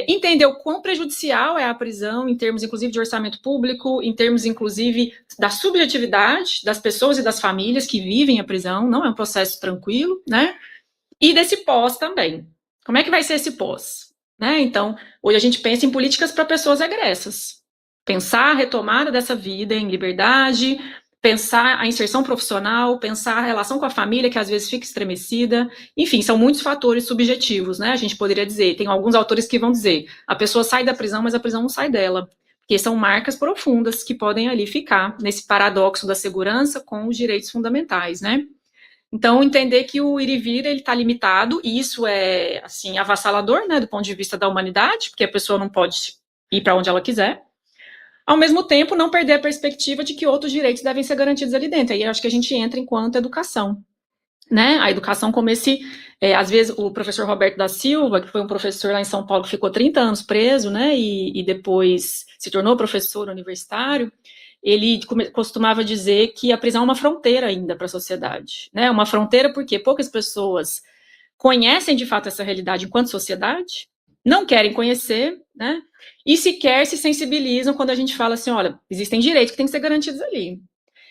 entender o quão prejudicial é a prisão em termos, inclusive, de orçamento público, em termos, inclusive, da subjetividade das pessoas e das famílias que vivem a prisão, não é um processo tranquilo, né? E desse pós também. Como é que vai ser esse pós? Né? Então, hoje a gente pensa em políticas para pessoas agressas. Pensar a retomada dessa vida em liberdade, pensar a inserção profissional, pensar a relação com a família, que às vezes fica estremecida. Enfim, são muitos fatores subjetivos, né? A gente poderia dizer, tem alguns autores que vão dizer, a pessoa sai da prisão, mas a prisão não sai dela. Porque são marcas profundas que podem ali ficar nesse paradoxo da segurança com os direitos fundamentais, né? Então, entender que o ir e vir ele está limitado, e isso é, assim, avassalador, né, do ponto de vista da humanidade, porque a pessoa não pode ir para onde ela quiser. Ao mesmo tempo, não perder a perspectiva de que outros direitos devem ser garantidos ali dentro. Aí eu acho que a gente entra enquanto educação, né? A educação como esse, às vezes, o professor Roberto da Silva, que foi um professor lá em São Paulo, que ficou 30 anos preso, né, e depois se tornou professor universitário, ele costumava dizer que a prisão é uma fronteira ainda para a sociedade, né? Uma fronteira porque poucas pessoas conhecem de fato essa realidade enquanto sociedade, não querem conhecer, né? E sequer se sensibilizam quando a gente fala assim, olha, existem direitos que têm que ser garantidos ali.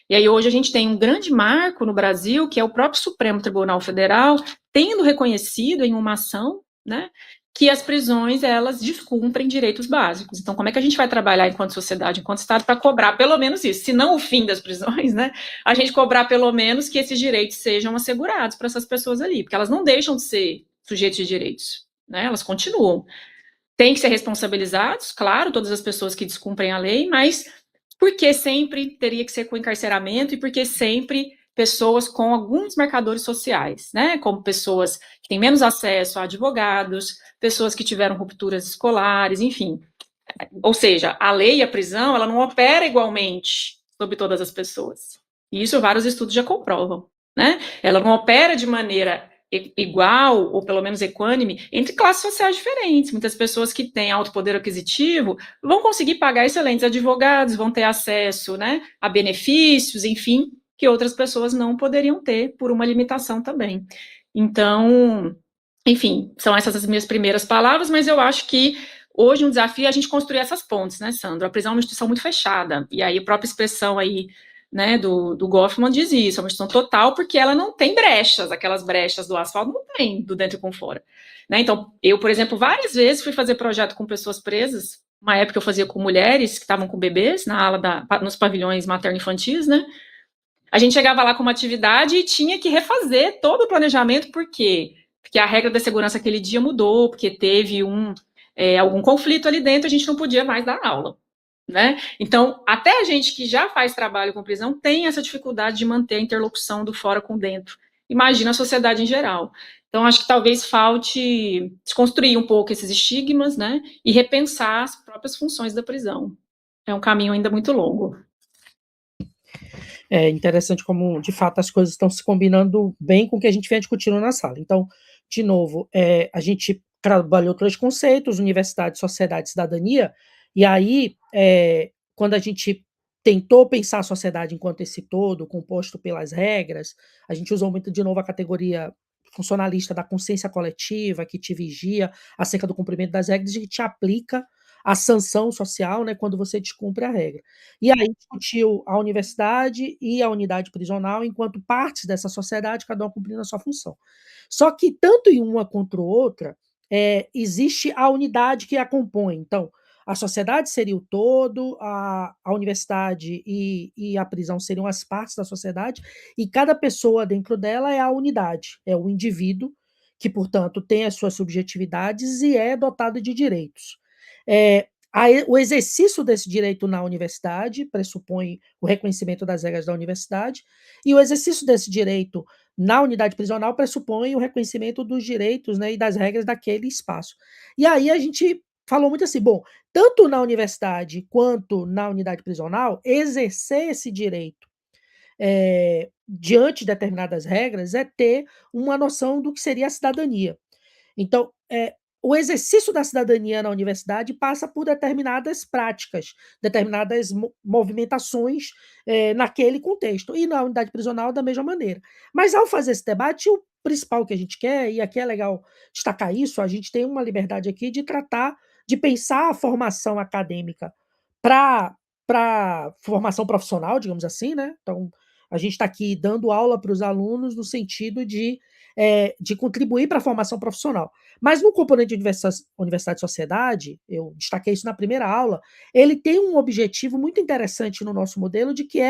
E aí hoje a gente tem um grande marco no Brasil, que é o próprio Supremo Tribunal Federal tendo reconhecido em uma ação, né, que as prisões, elas descumprem direitos básicos. Então, como é que a gente vai trabalhar enquanto sociedade, enquanto Estado, para cobrar pelo menos isso? Se não o fim das prisões, né, a gente cobrar pelo menos que esses direitos sejam assegurados para essas pessoas ali, porque elas não deixam de ser sujeitos de direitos, né, elas continuam. Tem que ser responsabilizados, claro, todas as pessoas que descumprem a lei, mas porque sempre teria que ser com encarceramento e porque sempre pessoas com alguns marcadores sociais, né, como pessoas que têm menos acesso a advogados, pessoas que tiveram rupturas escolares, enfim. Ou seja, a lei e a prisão, ela não opera igualmente sobre todas as pessoas. E isso vários estudos já comprovam, né? Ela não opera de maneira igual, ou pelo menos equânime, entre classes sociais diferentes. Muitas pessoas que têm alto poder aquisitivo vão conseguir pagar excelentes advogados, vão ter acesso, né, a benefícios, enfim, que outras pessoas não poderiam ter por uma limitação também. Então, enfim, são essas as minhas primeiras palavras, mas eu acho que hoje um desafio é a gente construir essas pontes, né, Sandro? A prisão é uma instituição muito fechada, e aí a própria expressão aí, né, do Goffman diz isso, é uma instituição total porque ela não tem brechas, aquelas brechas do asfalto não tem do dentro e com fora. Né? Então, eu, por exemplo, várias vezes fui fazer projeto com pessoas presas, uma época eu fazia com mulheres que estavam com bebês, na ala nos pavilhões materno-infantis, né? A gente chegava lá com uma atividade e tinha que refazer todo o planejamento, por quê? Porque a regra da segurança aquele dia mudou, porque teve algum conflito ali dentro, a gente não podia mais dar aula. né? Então, até a gente que já faz trabalho com prisão tem essa dificuldade de manter a interlocução do fora com dentro. Imagina a sociedade em geral. Então, acho que talvez falte desconstruir um pouco esses estigmas, né? E repensar as próprias funções da prisão. É um caminho ainda muito longo. É interessante como, de fato, as coisas estão se combinando bem com o que a gente vem discutindo na sala. Então, de novo, a gente trabalhou 3 conceitos: universidade, sociedade e cidadania, e aí, quando a gente tentou pensar a sociedade enquanto esse todo, composto pelas regras, a gente usou muito, de novo, a categoria funcionalista da consciência coletiva, que te vigia acerca do cumprimento das regras e que te aplica a sanção social, né, quando você descumpre a regra. E aí discutiu a universidade e a unidade prisional enquanto partes dessa sociedade, cada uma cumprindo a sua função. Só que tanto em uma quanto outra, existe a unidade que a compõe. Então, a sociedade seria o todo, a universidade e a prisão seriam as partes da sociedade, e cada pessoa dentro dela é a unidade, é o indivíduo que, portanto, tem as suas subjetividades e é dotado de direitos. O exercício desse direito na universidade pressupõe o reconhecimento das regras da universidade, e o exercício desse direito na unidade prisional pressupõe o reconhecimento dos direitos, né, e das regras daquele espaço. E aí a gente falou muito assim: bom, tanto na universidade quanto na unidade prisional, exercer esse direito diante de determinadas regras é ter uma noção do que seria a cidadania. Então, o exercício da cidadania na universidade passa por determinadas práticas, determinadas movimentações naquele contexto, e na unidade prisional da mesma maneira. Mas ao fazer esse debate, o principal que a gente quer, e aqui é legal destacar isso, a gente tem uma liberdade aqui de tratar, de pensar a formação acadêmica para formação profissional, digamos assim, né? Então, a gente está aqui dando aula para os alunos no sentido de contribuir para a formação profissional. Mas no componente de universidade e sociedade, eu destaquei isso na primeira aula, ele tem um objetivo muito interessante no nosso modelo, de que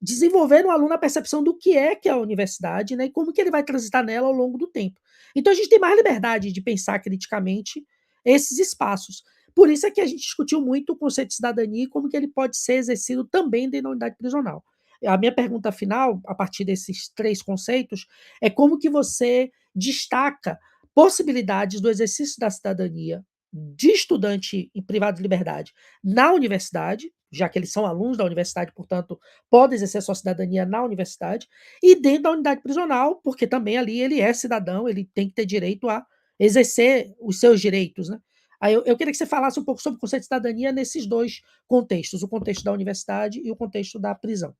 desenvolver no aluno a percepção do que é a universidade, né, e como que ele vai transitar nela ao longo do tempo. Então a gente tem mais liberdade de pensar criticamente esses espaços. Por isso é que a gente discutiu muito o conceito de cidadania e como que ele pode ser exercido também dentro da unidade prisional. A minha pergunta final, a partir desses 3 conceitos, é como que você destaca possibilidades do exercício da cidadania de estudante em privado de liberdade na universidade, já que eles são alunos da universidade, portanto, podem exercer sua cidadania na universidade, e dentro da unidade prisional, porque também ali ele é cidadão, ele tem que ter direito a exercer os seus direitos, né? Aí eu queria que você falasse um pouco sobre o conceito de cidadania nesses 2 contextos, o contexto da universidade e o contexto da prisão.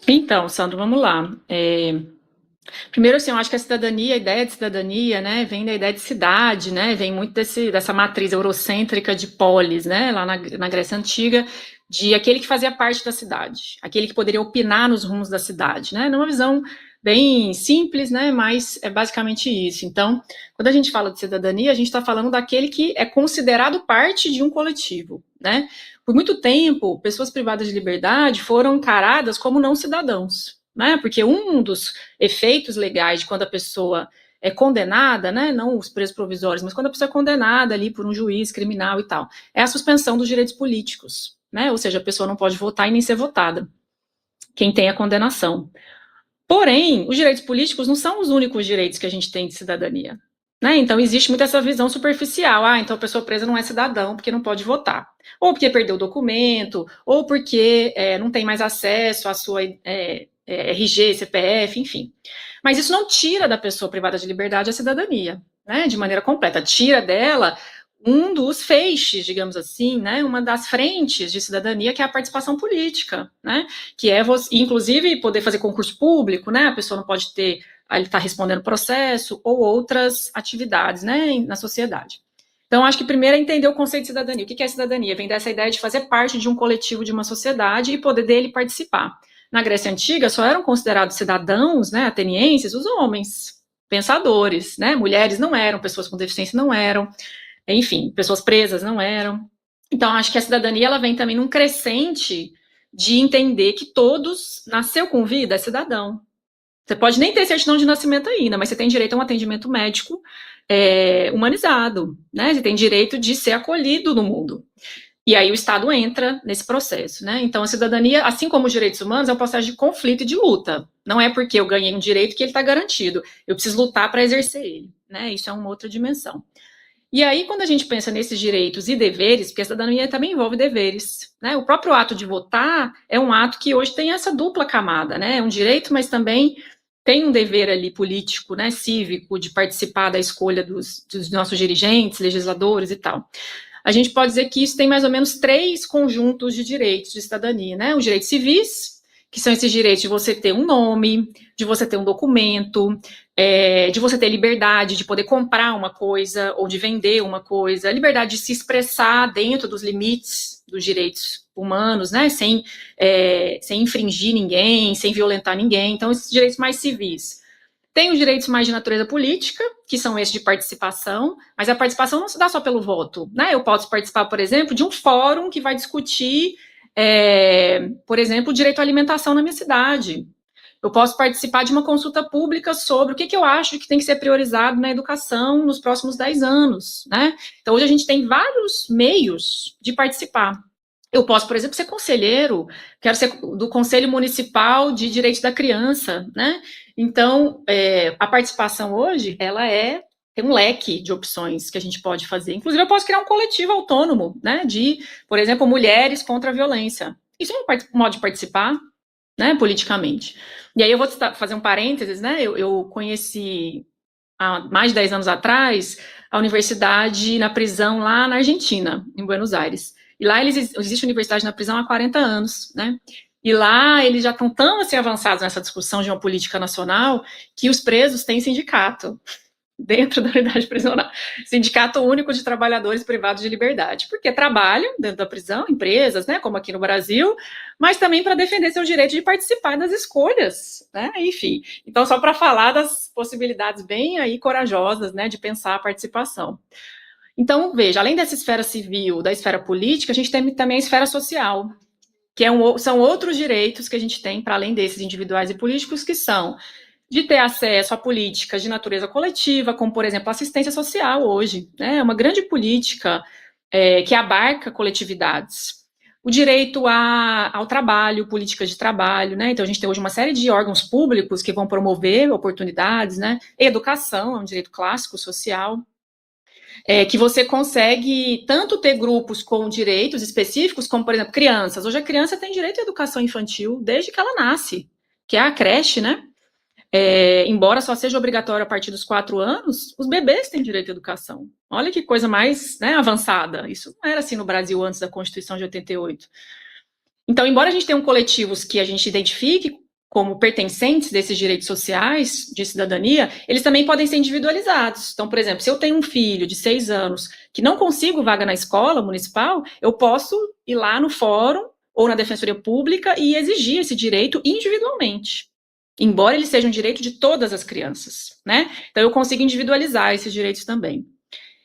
Então, Sandro, vamos lá. Primeiro, assim, eu acho que a cidadania, a ideia de cidadania, né, vem da ideia de cidade, né, vem muito dessa matriz eurocêntrica de polis, né, lá na Grécia Antiga, de aquele que fazia parte da cidade, aquele que poderia opinar nos rumos da cidade, né, numa visão bem simples, né, mas é basicamente isso. Então, quando a gente fala de cidadania, a gente está falando daquele que é considerado parte de um coletivo, né. Por muito tempo, pessoas privadas de liberdade foram encaradas como não cidadãos, né, porque um dos efeitos legais de quando a pessoa é condenada, né, não os presos provisórios, mas quando a pessoa é condenada ali por um juiz criminal e tal, é a suspensão dos direitos políticos, né, ou seja, a pessoa não pode votar e nem ser votada, quem tem a condenação. Porém, os direitos políticos não são os únicos direitos que a gente tem de cidadania, né, então existe muito essa visão superficial, então a pessoa presa não é cidadão porque não pode votar, ou porque perdeu o documento, ou porque não tem mais acesso à sua RG, CPF, enfim. Mas isso não tira da pessoa privada de liberdade a cidadania, né, de maneira completa. Tira dela um dos feixes, digamos assim, né, uma das frentes de cidadania, que é a participação política, né, que é, inclusive, poder fazer concurso público, né, a pessoa não pode ter, ele está respondendo processo, ou outras atividades, né, na sociedade. Então, acho que primeiro é entender o conceito de cidadania. O que é cidadania? Vem dessa ideia de fazer parte de um coletivo, de uma sociedade, e poder dele participar. Na Grécia Antiga, só eram considerados cidadãos, né, atenienses, os homens, pensadores, né, mulheres não eram, pessoas com deficiência não eram, enfim, pessoas presas não eram. Então, acho que a cidadania ela vem também num crescente de entender que todos, nasceu com vida, é cidadão. Você pode nem ter certidão de nascimento ainda, mas você tem direito a um atendimento médico humanizado, né? Você tem direito de ser acolhido no mundo. E aí o Estado entra nesse processo, né? Então a cidadania, assim como os direitos humanos, é um processo de conflito e de luta. Não é porque eu ganhei um direito que ele está garantido. Eu preciso lutar para exercer ele, né? Isso é uma outra dimensão. E aí, quando a gente pensa nesses direitos e deveres, porque a cidadania também envolve deveres, né? O próprio ato de votar é um ato que hoje tem essa dupla camada, né? É um direito, mas também tem um dever ali político, né, cívico, de participar da escolha dos nossos dirigentes, legisladores e tal. A gente pode dizer que isso tem mais ou menos 3 conjuntos de direitos de cidadania, né? Os direitos civis, que são esses direitos de você ter um nome, de você ter um documento, de você ter liberdade de poder comprar uma coisa ou de vender uma coisa, liberdade de se expressar dentro dos limites dos direitos humanos, né? Sem infringir ninguém, sem violentar ninguém. Então, esses direitos mais civis. Tem os direitos mais de natureza política, que são esses de participação, mas a participação não se dá só pelo voto, né? Eu posso participar, por exemplo, de um fórum que vai discutir, por exemplo, o direito à alimentação na minha cidade. Eu posso participar de uma consulta pública sobre o que eu acho que tem que ser priorizado na educação nos próximos 10 anos, né? Então, hoje a gente tem vários meios de participar. Eu posso, por exemplo, ser conselheiro, quero ser do Conselho Municipal de Direitos da Criança, né? Então, a participação hoje, ela tem um leque de opções que a gente pode fazer. Inclusive, eu posso criar um coletivo autônomo, né? De, por exemplo, mulheres contra a violência. Isso é um modo de participar, né? Politicamente. E aí eu vou fazer um parênteses, né? Eu conheci, há mais de 10 anos atrás, a universidade na prisão lá na Argentina, em Buenos Aires. E lá existe universidade na prisão há 40 anos, né? E lá eles já estão tão assim, avançados nessa discussão de uma política nacional que os presos têm sindicato dentro da unidade prisional. Sindicato Único de Trabalhadores Privados de Liberdade. Porque trabalham dentro da prisão, empresas, né, como aqui no Brasil, mas também para defender seu direito de participar das escolhas, né? Enfim. Então, só para falar das possibilidades bem aí corajosas, né, de pensar a participação. Então, veja, além dessa esfera civil, da esfera política, a gente tem também a esfera social, que são outros direitos que a gente tem, para além desses individuais e políticos, que são de ter acesso a políticas de natureza coletiva, como, por exemplo, assistência social hoje, né? É uma grande política que abarca coletividades. O direito ao trabalho, políticas de trabalho, né? Então, a gente tem hoje uma série de órgãos públicos que vão promover oportunidades, né? Educação é um direito clássico social. Que você consegue tanto ter grupos com direitos específicos, como, por exemplo, crianças. Hoje a criança tem direito à educação infantil desde que ela nasce, que é a creche, né? Embora só seja obrigatório a partir dos 4 anos, os bebês têm direito à educação. Olha que coisa mais, né, avançada. Isso não era assim no Brasil antes da Constituição de 88. Então, embora a gente tenha coletivos que a gente identifique como pertencentes desses direitos sociais de cidadania, eles também podem ser individualizados. Então, por exemplo, se eu tenho um filho de 6 anos que não consigo vaga na escola municipal, eu posso ir lá no fórum ou na Defensoria Pública e exigir esse direito individualmente, embora ele seja um direito de todas as crianças, né? Então, eu consigo individualizar esses direitos também.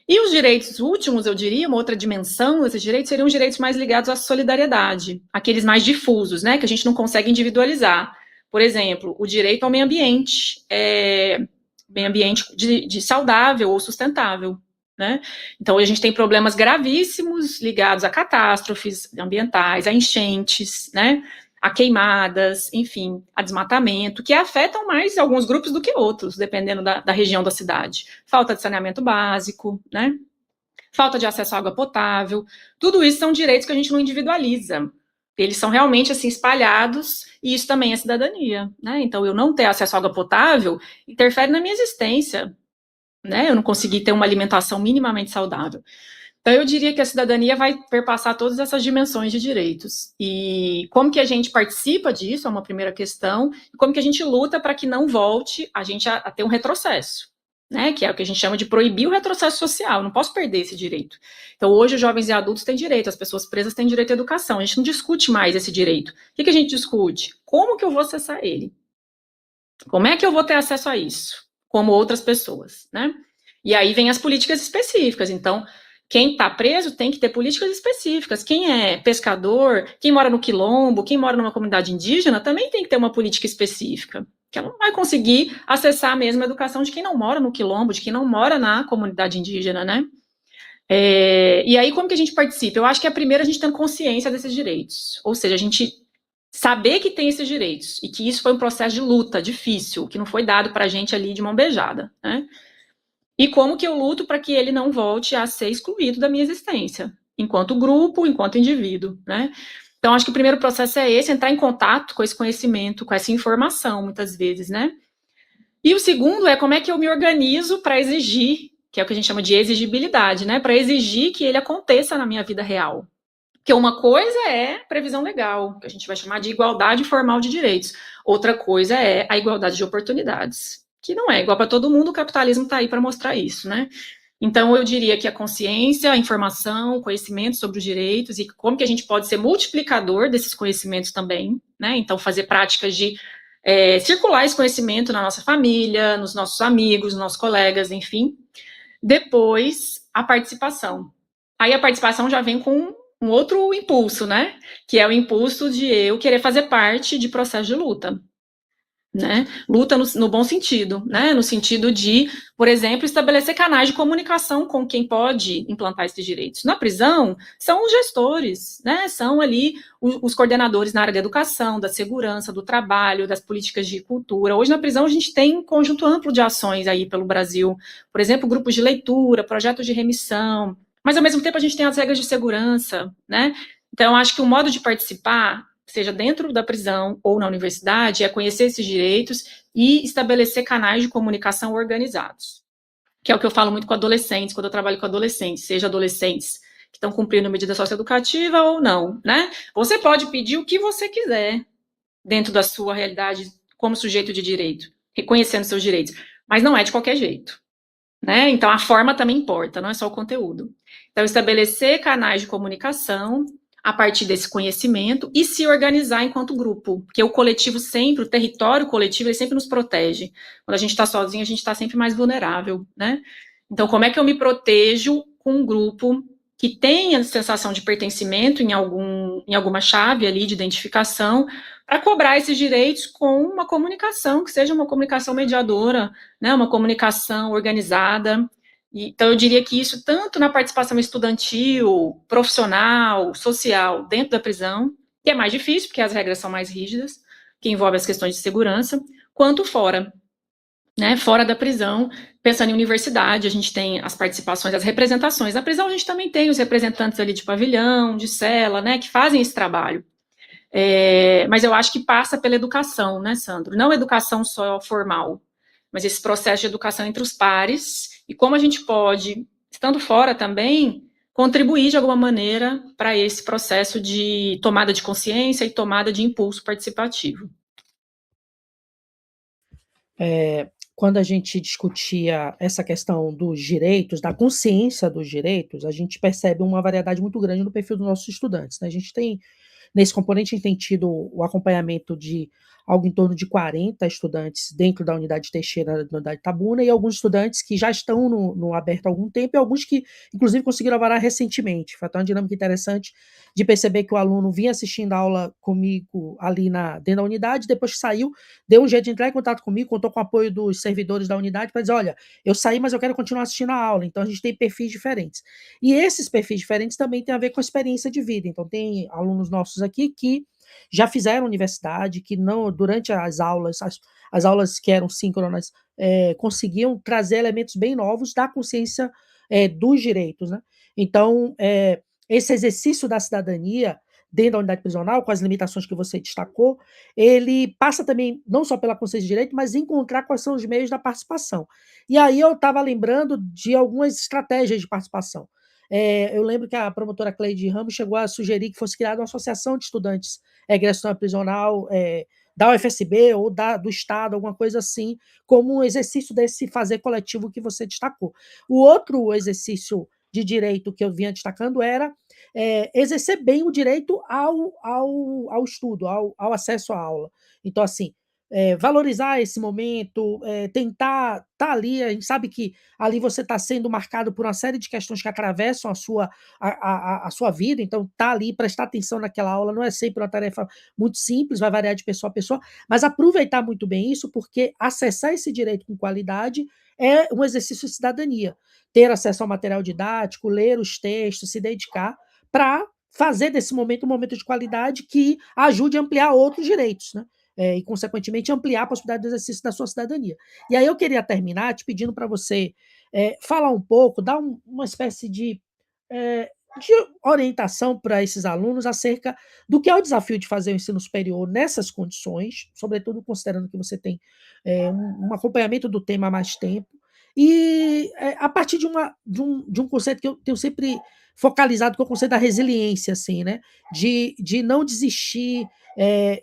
E os direitos últimos, eu diria, uma outra dimensão desses direitos seriam os direitos mais ligados à solidariedade, aqueles mais difusos, né, que a gente não consegue individualizar. Por exemplo, o direito ao meio ambiente de saudável ou sustentável, né? Então, a gente tem problemas gravíssimos ligados a catástrofes ambientais, a enchentes, né? A queimadas, enfim, a desmatamento, que afetam mais alguns grupos do que outros, dependendo da região da cidade. Falta de saneamento básico, né? Falta de acesso à água potável. Tudo isso são direitos que a gente não individualiza. Eles são realmente assim espalhados, e isso também é cidadania, né? Então, eu não ter acesso à água potável interfere na minha existência, né? Eu não conseguir ter uma alimentação minimamente saudável. Então, eu diria que a cidadania vai perpassar todas essas dimensões de direitos. E como que a gente participa disso é uma primeira questão, e como que a gente luta para que não volte a gente a ter um retrocesso, né? Que é o que a gente chama de proibir o retrocesso social. Eu não posso perder esse direito. Então, hoje, os jovens e adultos têm direito, as pessoas presas têm direito à educação. A gente não discute mais esse direito. O que a gente discute? Como que eu vou acessar ele? Como é que eu vou ter acesso a isso? Como outras pessoas, né? E aí vem as políticas específicas. Então, quem está preso tem que ter políticas específicas. Quem é pescador, quem mora no quilombo, quem mora numa comunidade indígena, também tem que ter uma política específica, que ela não vai conseguir acessar a mesma educação de quem não mora no quilombo, de quem não mora na comunidade indígena, né? E aí, como que a gente participa? Eu acho que é primeiro a gente tendo consciência desses direitos, ou seja, a gente saber que tem esses direitos, e que isso foi um processo de luta difícil, que não foi dado pra gente ali de mão beijada, né? E como que eu luto para que ele não volte a ser excluído da minha existência, enquanto grupo, enquanto indivíduo, né? Então, acho que o primeiro processo é esse, entrar em contato com esse conhecimento, com essa informação, muitas vezes, né? E o segundo é como é que eu me organizo para exigir, que é o que a gente chama de exigibilidade, né? Para exigir que ele aconteça na minha vida real. Porque uma coisa é previsão legal, que a gente vai chamar de igualdade formal de direitos. Outra coisa é a igualdade de oportunidades, que não é igual para todo mundo, o capitalismo está aí para mostrar isso, né? Então, eu diria que a consciência, a informação, o conhecimento sobre os direitos e como que a gente pode ser multiplicador desses conhecimentos também, né? Então, fazer práticas de circular esse conhecimento na nossa família, nos nossos amigos, nos nossos colegas, enfim. Depois, a participação. Aí a participação já vem com um outro impulso, né? Que é o impulso de eu querer fazer parte de processo de luta. Né? Luta no bom sentido, né? No sentido de, por exemplo, estabelecer canais de comunicação com quem pode implantar esses direitos. Na prisão, são os gestores, né? São ali os coordenadores na área da educação, da segurança, do trabalho, das políticas de cultura. Hoje, na prisão, a gente tem um conjunto amplo de ações aí pelo Brasil. Por exemplo, grupos de leitura, projetos de remissão, mas, ao mesmo tempo, a gente tem as regras de segurança, né? Então, acho que o modo de participar, seja dentro da prisão ou na universidade, é conhecer esses direitos e estabelecer canais de comunicação organizados, que é o que eu falo muito com adolescentes, quando eu trabalho com adolescentes, seja adolescentes que estão cumprindo medida socioeducativa ou não, né? Você pode pedir o que você quiser dentro da sua realidade como sujeito de direito, reconhecendo seus direitos, mas não é de qualquer jeito, né? Então, a forma também importa, não é só o conteúdo. Então, estabelecer canais de comunicação a partir desse conhecimento e se organizar enquanto grupo, porque o coletivo sempre, o território coletivo, ele sempre nos protege. Quando a gente está sozinho, a gente está sempre mais vulnerável, né? Então, como é que eu me protejo com um grupo que tenha a sensação de pertencimento em alguma chave ali de identificação, para cobrar esses direitos com uma comunicação, que seja uma comunicação mediadora, né, uma comunicação organizada. Então, eu diria que isso, tanto na participação estudantil, profissional, social, dentro da prisão, que é mais difícil, porque as regras são mais rígidas, que envolve as questões de segurança, quanto fora, né, fora da prisão, pensando em universidade, a gente tem as participações, as representações. Na prisão, a gente também tem os representantes ali de pavilhão, de cela, né, que fazem esse trabalho. Mas eu acho que passa pela educação, né, Sandro? Não educação só formal, mas esse processo de educação entre os pares e como a gente pode, estando fora também, contribuir de alguma maneira para esse processo de tomada de consciência e tomada de impulso participativo. Quando a gente discutia essa questão dos direitos, da consciência dos direitos, a gente percebe uma variedade muito grande no perfil dos nossos estudantes, né? A gente tem Nesse componente, a gente tem tido o acompanhamento de algo em torno de 40 estudantes dentro da unidade Teixeira, da unidade Tabuna, e alguns estudantes que já estão no aberto há algum tempo, e alguns que, inclusive, conseguiram avarar recentemente. Foi até uma dinâmica interessante de perceber que o aluno vinha assistindo a aula comigo ali dentro da unidade, depois que saiu, deu um jeito de entrar em contato comigo, contou com o apoio dos servidores da unidade para dizer, olha, eu saí, mas eu quero continuar assistindo a aula. Então, a gente tem perfis diferentes. E esses perfis diferentes também têm a ver com a experiência de vida. Então, tem alunos nossos aqui que já fizeram universidade, que não durante as aulas que eram síncronas, conseguiam trazer elementos bem novos da consciência dos direitos, né? Então, esse exercício da cidadania dentro da unidade prisional, com as limitações que você destacou, ele passa também não só pela consciência de direito, mas encontrar quais são os meios da participação. E aí eu estava lembrando de algumas estratégias de participação. Eu lembro que a promotora Cleide Ramos chegou a sugerir que fosse criada uma associação de estudantes egressos prisional da UFSB ou do Estado, alguma coisa assim, como um exercício desse fazer coletivo que você destacou. O outro exercício de direito que eu vinha destacando era exercer bem o direito ao estudo, ao acesso à aula. Então, assim, valorizar esse momento, tentar estar ali. A gente sabe que ali você está sendo marcado por uma série de questões que atravessam a sua vida, então tá ali, prestar atenção naquela aula não é sempre uma tarefa muito simples, vai variar de pessoa a pessoa, mas aproveitar muito bem isso, porque acessar esse direito com qualidade é um exercício de cidadania. Ter acesso ao material didático, ler os textos, se dedicar para fazer desse momento um momento de qualidade que ajude a ampliar outros direitos, né? E, consequentemente, ampliar a possibilidade do exercício da sua cidadania. E aí eu queria terminar te pedindo para você falar um pouco, dar uma espécie de orientação para esses alunos acerca do que é o desafio de fazer o ensino superior nessas condições, sobretudo considerando que você tem um acompanhamento do tema há mais tempo, e a partir de um conceito que eu tenho sempre focalizado, que é o conceito da resiliência, assim, né? De não desistir,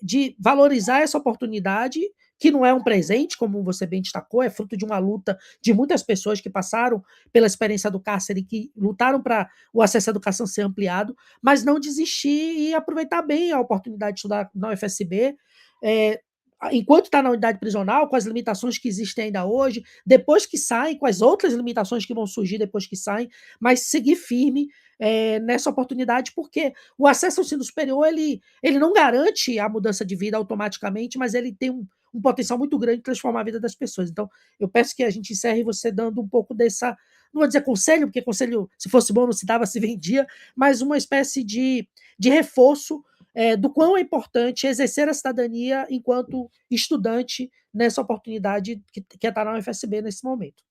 de valorizar essa oportunidade, que não é um presente, como você bem destacou, é fruto de uma luta de muitas pessoas que passaram pela experiência do cárcere, que lutaram para o acesso à educação ser ampliado, mas não desistir e aproveitar bem a oportunidade de estudar na UFSB, é, enquanto está na unidade prisional, com as limitações que existem ainda hoje, depois que saem, com as outras limitações que vão surgir depois que saem, mas seguir firme nessa oportunidade, porque o acesso ao ensino superior ele não garante a mudança de vida automaticamente, mas ele tem um potencial muito grande de transformar a vida das pessoas. Então, eu peço que a gente encerre você dando um pouco dessa, não vou dizer conselho, porque conselho, se fosse bom, não se dava, se vendia, mas uma espécie de reforço do quão é importante exercer a cidadania enquanto estudante nessa oportunidade que é estar na UFSB nesse momento.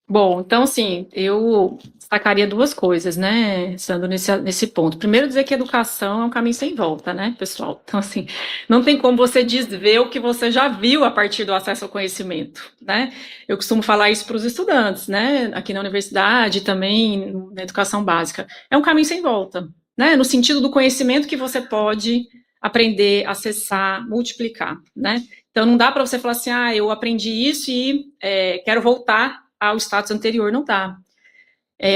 Bom, então, assim, eu destacaria duas coisas, né, Sandro, nesse ponto. Primeiro, dizer que educação é um caminho sem volta, né, pessoal? Então, assim, não tem como você desver o que você já viu a partir do acesso ao conhecimento, né? Eu costumo falar isso para os estudantes, né, aqui na universidade, também na educação básica. É um caminho sem volta, né, no sentido do conhecimento que você pode aprender, acessar, multiplicar, né? Então, não dá para você falar assim, eu aprendi isso e quero voltar ao status anterior, não dá.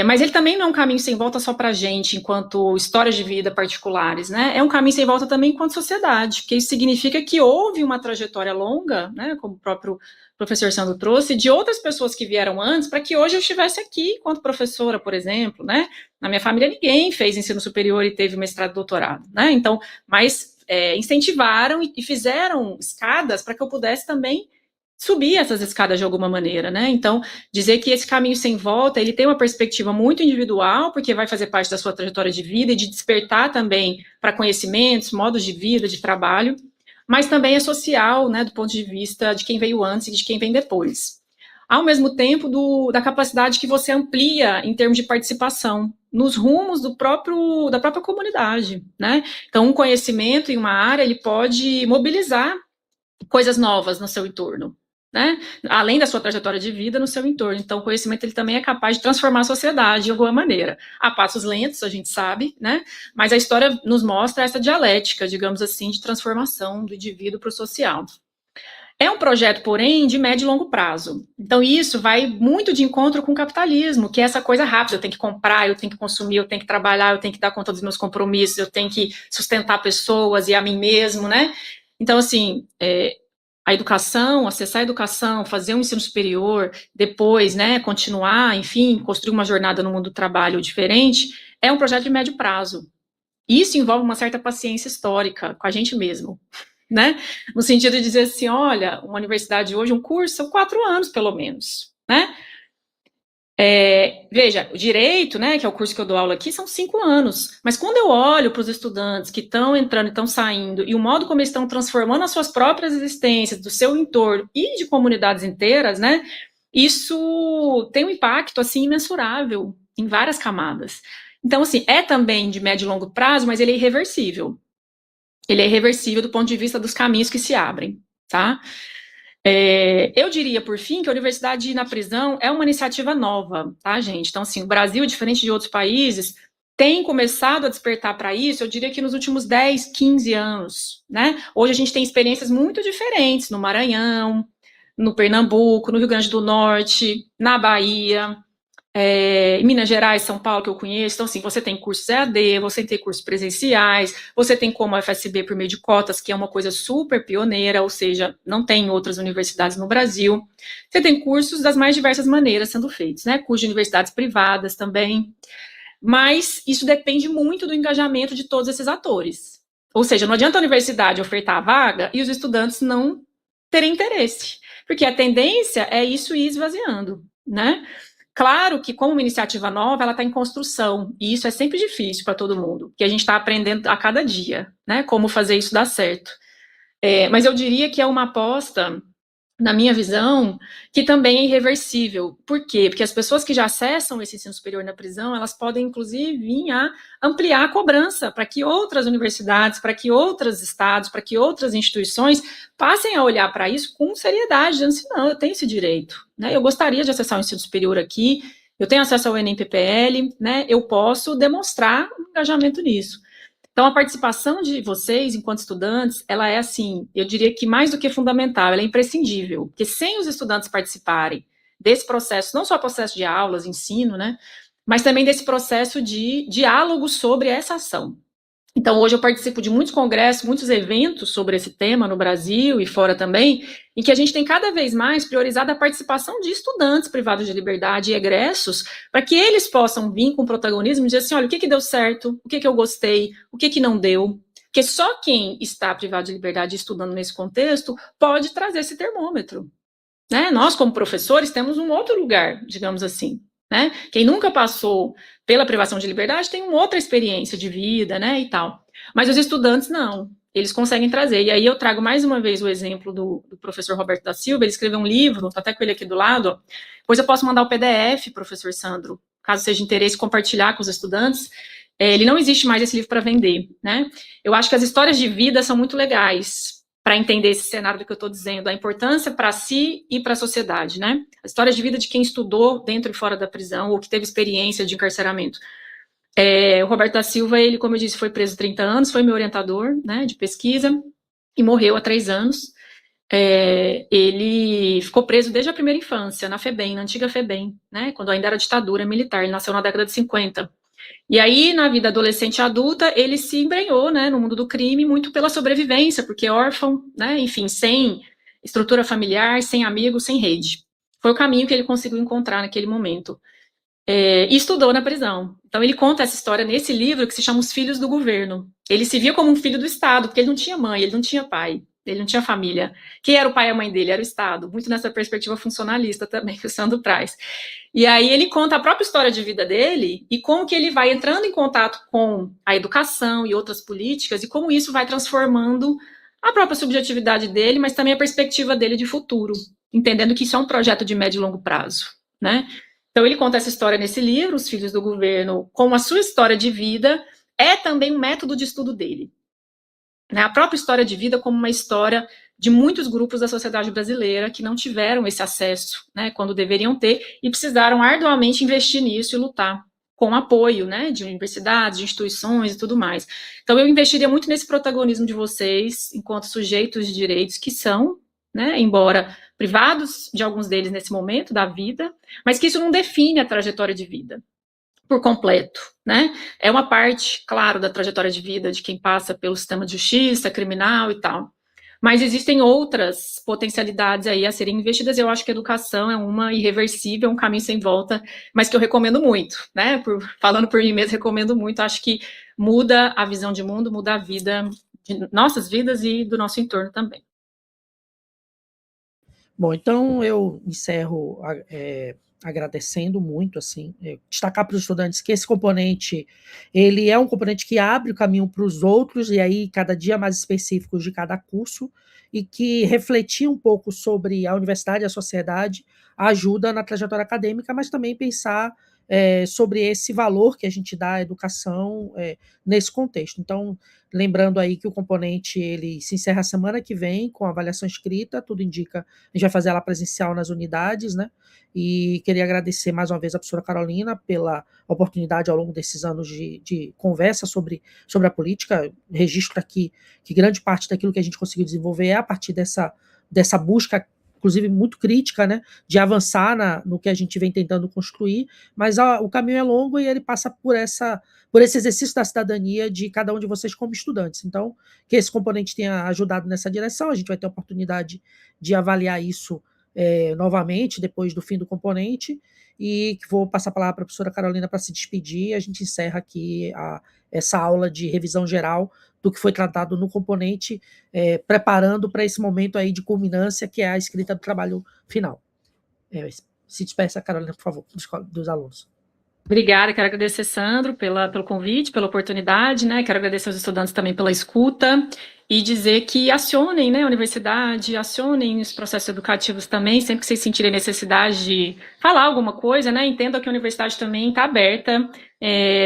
Mas ele também não é um caminho sem volta só para a gente, enquanto histórias de vida particulares, né? É um caminho sem volta também enquanto sociedade, porque isso significa que houve uma trajetória longa, né, como o próprio professor Sandro trouxe, de outras pessoas que vieram antes, para que hoje eu estivesse aqui enquanto professora, por exemplo, né? Na minha família ninguém fez ensino superior e teve mestrado e doutorado, né? Então, mas incentivaram e fizeram escadas para que eu pudesse também subir essas escadas de alguma maneira, né? Então, dizer que esse caminho sem volta, ele tem uma perspectiva muito individual, porque vai fazer parte da sua trajetória de vida e de despertar também para conhecimentos, modos de vida, de trabalho, mas também é social, né, do ponto de vista de quem veio antes e de quem vem depois. Ao mesmo tempo, da capacidade que você amplia em termos de participação nos rumos da própria comunidade, né? Então, um conhecimento em uma área, ele pode mobilizar coisas novas no seu entorno, né? Além da sua trajetória de vida no seu entorno. Então, o conhecimento ele também é capaz de transformar a sociedade de alguma maneira. A passos lentos, a gente sabe, né? Mas a história nos mostra essa dialética, digamos assim, de transformação do indivíduo para o social. É um projeto, porém, de médio e longo prazo. Então, isso vai muito de encontro com o capitalismo, que é essa coisa rápida. Eu tenho que comprar, eu tenho que consumir, eu tenho que trabalhar, eu tenho que dar conta dos meus compromissos, eu tenho que sustentar pessoas e a mim mesmo, né? Então, assim, a educação, acessar a educação, fazer um ensino superior, depois, né, continuar, enfim, construir uma jornada no mundo do trabalho diferente, é um projeto de médio prazo. Isso envolve uma certa paciência histórica com a gente mesmo, né? No sentido de dizer assim, olha, uma universidade hoje, um curso, são 4 anos, pelo menos, né? Veja, o direito, né, que é o curso que eu dou aula aqui, são 5 anos. Mas quando eu olho para os estudantes que estão entrando e estão saindo, e o modo como eles estão transformando as suas próprias existências, do seu entorno e de comunidades inteiras, né, isso tem um impacto, assim, imensurável em várias camadas. Então, assim, é também de médio e longo prazo, mas ele é irreversível. Ele é irreversível do ponto de vista dos caminhos que se abrem, tá? Eu diria, por fim, que a Universidade na Prisão é uma iniciativa nova, tá, gente? Então, assim, o Brasil, diferente de outros países, tem começado a despertar para isso, eu diria que nos últimos 10, 15 anos, né? Hoje a gente tem experiências muito diferentes no Maranhão, no Pernambuco, no Rio Grande do Norte, na Bahia, em Minas Gerais, São Paulo, que eu conheço. Então, assim, você tem cursos EAD, você tem cursos presenciais, você tem como a FSB por meio de cotas, que é uma coisa super pioneira, ou seja, não tem em outras universidades no Brasil. Você tem cursos das mais diversas maneiras sendo feitos, né? Cursos de universidades privadas também. Mas isso depende muito do engajamento de todos esses atores. Ou seja, não adianta a universidade ofertar a vaga e os estudantes não terem interesse, porque a tendência é isso ir esvaziando, né? Claro que, como uma iniciativa nova, ela está em construção, e isso é sempre difícil para todo mundo, porque a gente está aprendendo a cada dia, né, como fazer isso dar certo. Mas eu diria que é uma aposta, na minha visão, que também é irreversível. Por quê? Porque as pessoas que já acessam esse ensino superior na prisão, elas podem, inclusive, vir a ampliar a cobrança para que outras universidades, para que outros estados, para que outras instituições passem a olhar para isso com seriedade, dizendo assim, não, eu tenho esse direito, né? Eu gostaria de acessar o ensino superior aqui, eu tenho acesso ao ENEM-PPL, né? Eu posso demonstrar um engajamento nisso. Então, a participação de vocês, enquanto estudantes, ela é, assim, eu diria que mais do que fundamental, ela é imprescindível, porque sem os estudantes participarem desse processo, não só processo de aulas, ensino, né, mas também desse processo de diálogo sobre essa ação. Então, hoje eu participo de muitos congressos, muitos eventos sobre esse tema no Brasil e fora também, em que a gente tem cada vez mais priorizado a participação de estudantes privados de liberdade e egressos, para que eles possam vir com protagonismo e dizer assim, olha, o que deu certo, o que eu gostei, o que não deu, porque só quem está privado de liberdade estudando nesse contexto pode trazer esse termômetro, né? Nós, como professores, temos um outro lugar, digamos assim, né? Quem nunca passou pela privação de liberdade tem uma outra experiência de vida, né, e tal. Mas os estudantes não, eles conseguem trazer. E aí eu trago mais uma vez o exemplo do professor Roberto da Silva, ele escreveu um livro, tá até com ele aqui do lado, depois eu posso mandar o PDF, professor Sandro, caso seja de interesse, compartilhar com os estudantes. Ele não existe mais esse livro para vender, né? Eu acho que as histórias de vida são muito legais, para entender esse cenário do que eu estou dizendo, a importância para si e para a sociedade, né? A história de vida de quem estudou dentro e fora da prisão, ou que teve experiência de encarceramento. O Roberto da Silva, ele, como eu disse, foi preso 30 anos, foi meu orientador, né, de pesquisa, e morreu há 3 anos. Ele ficou preso desde a primeira infância, na FEBEM, na antiga FEBEM, né, quando ainda era ditadura militar, ele nasceu na década de 50. E aí, na vida adolescente e adulta, ele se embrenhou, né, no mundo do crime, muito pela sobrevivência, porque é órfão, né, enfim, sem estrutura familiar, sem amigos, sem rede. Foi o caminho que ele conseguiu encontrar naquele momento. E estudou na prisão. Então, ele conta essa história nesse livro que se chama Os Filhos do Governo. Ele se via como um filho do Estado, porque ele não tinha mãe, ele não tinha pai, ele não tinha família. Quem era o pai e a mãe dele? Era o Estado. Muito nessa perspectiva funcionalista também, que o Sandro traz. E aí ele conta a própria história de vida dele e como que ele vai entrando em contato com a educação e outras políticas e como isso vai transformando a própria subjetividade dele, mas também a perspectiva dele de futuro, entendendo que isso é um projeto de médio e longo prazo, né? Então ele conta essa história nesse livro, Os Filhos do Governo, como a sua história de vida é também um método de estudo dele. Né? A própria história de vida como uma história de muitos grupos da sociedade brasileira que não tiveram esse acesso, né, quando deveriam ter, e precisaram arduamente investir nisso e lutar com apoio, né, de universidades, de instituições e tudo mais. Então eu investiria muito nesse protagonismo de vocês, enquanto sujeitos de direitos que são, né, embora privados de alguns deles nesse momento da vida, mas que isso não define a trajetória de vida por completo, né? É uma parte, claro, da trajetória de vida de quem passa pelo sistema de justiça, criminal e tal. Mas existem outras potencialidades aí a serem investidas, e eu acho que a educação é uma irreversível, um caminho sem volta, mas que eu recomendo muito, né? Falando por mim mesmo, recomendo muito, acho que muda a visão de mundo, muda a vida, de nossas vidas e do nosso entorno também. Bom, então eu encerro agradecendo muito, assim, destacar para os estudantes que esse componente, ele é um componente que abre o caminho para os outros, e aí cada dia mais específicos de cada curso, e que refletir um pouco sobre a universidade e a sociedade ajuda na trajetória acadêmica, mas também pensar sobre esse valor que a gente dá à educação nesse contexto. Então, lembrando aí que o componente ele se encerra a semana que vem com a avaliação escrita, tudo indica, a gente vai fazer ela presencial nas unidades, né? E queria agradecer mais uma vez a professora Carolina pela oportunidade ao longo desses anos de conversa sobre a política. Registro aqui que grande parte daquilo que a gente conseguiu desenvolver é a partir dessa busca inclusive muito crítica, né, de avançar no que a gente vem tentando construir, mas o caminho é longo e ele passa por esse exercício da cidadania de cada um de vocês como estudantes. Então, que esse componente tenha ajudado nessa direção, a gente vai ter a oportunidade de avaliar isso novamente, depois do fim do componente, e vou passar a palavra para a professora Carolina para se despedir, e a gente encerra aqui essa aula de revisão geral do que foi tratado no componente, preparando para esse momento aí de culminância, que é a escrita do trabalho final. Se despeça, Carolina, por favor, dos alunos. Obrigada, quero agradecer, Sandro, pelo convite, pela oportunidade, né? Quero agradecer aos estudantes também pela escuta e dizer que acionem, né, a universidade, acionem os processos educativos também, sempre que vocês sentirem necessidade de falar alguma coisa, né? Entendam que a universidade também está aberta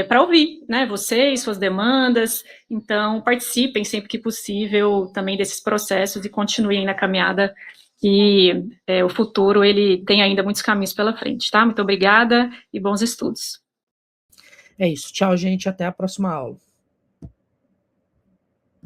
para ouvir, né? Vocês, suas demandas. Então, participem sempre que possível também desses processos e continuem na caminhada que o futuro ele tem ainda muitos caminhos pela frente, tá? Muito obrigada e bons estudos. É isso. Tchau, gente. Até a próxima aula.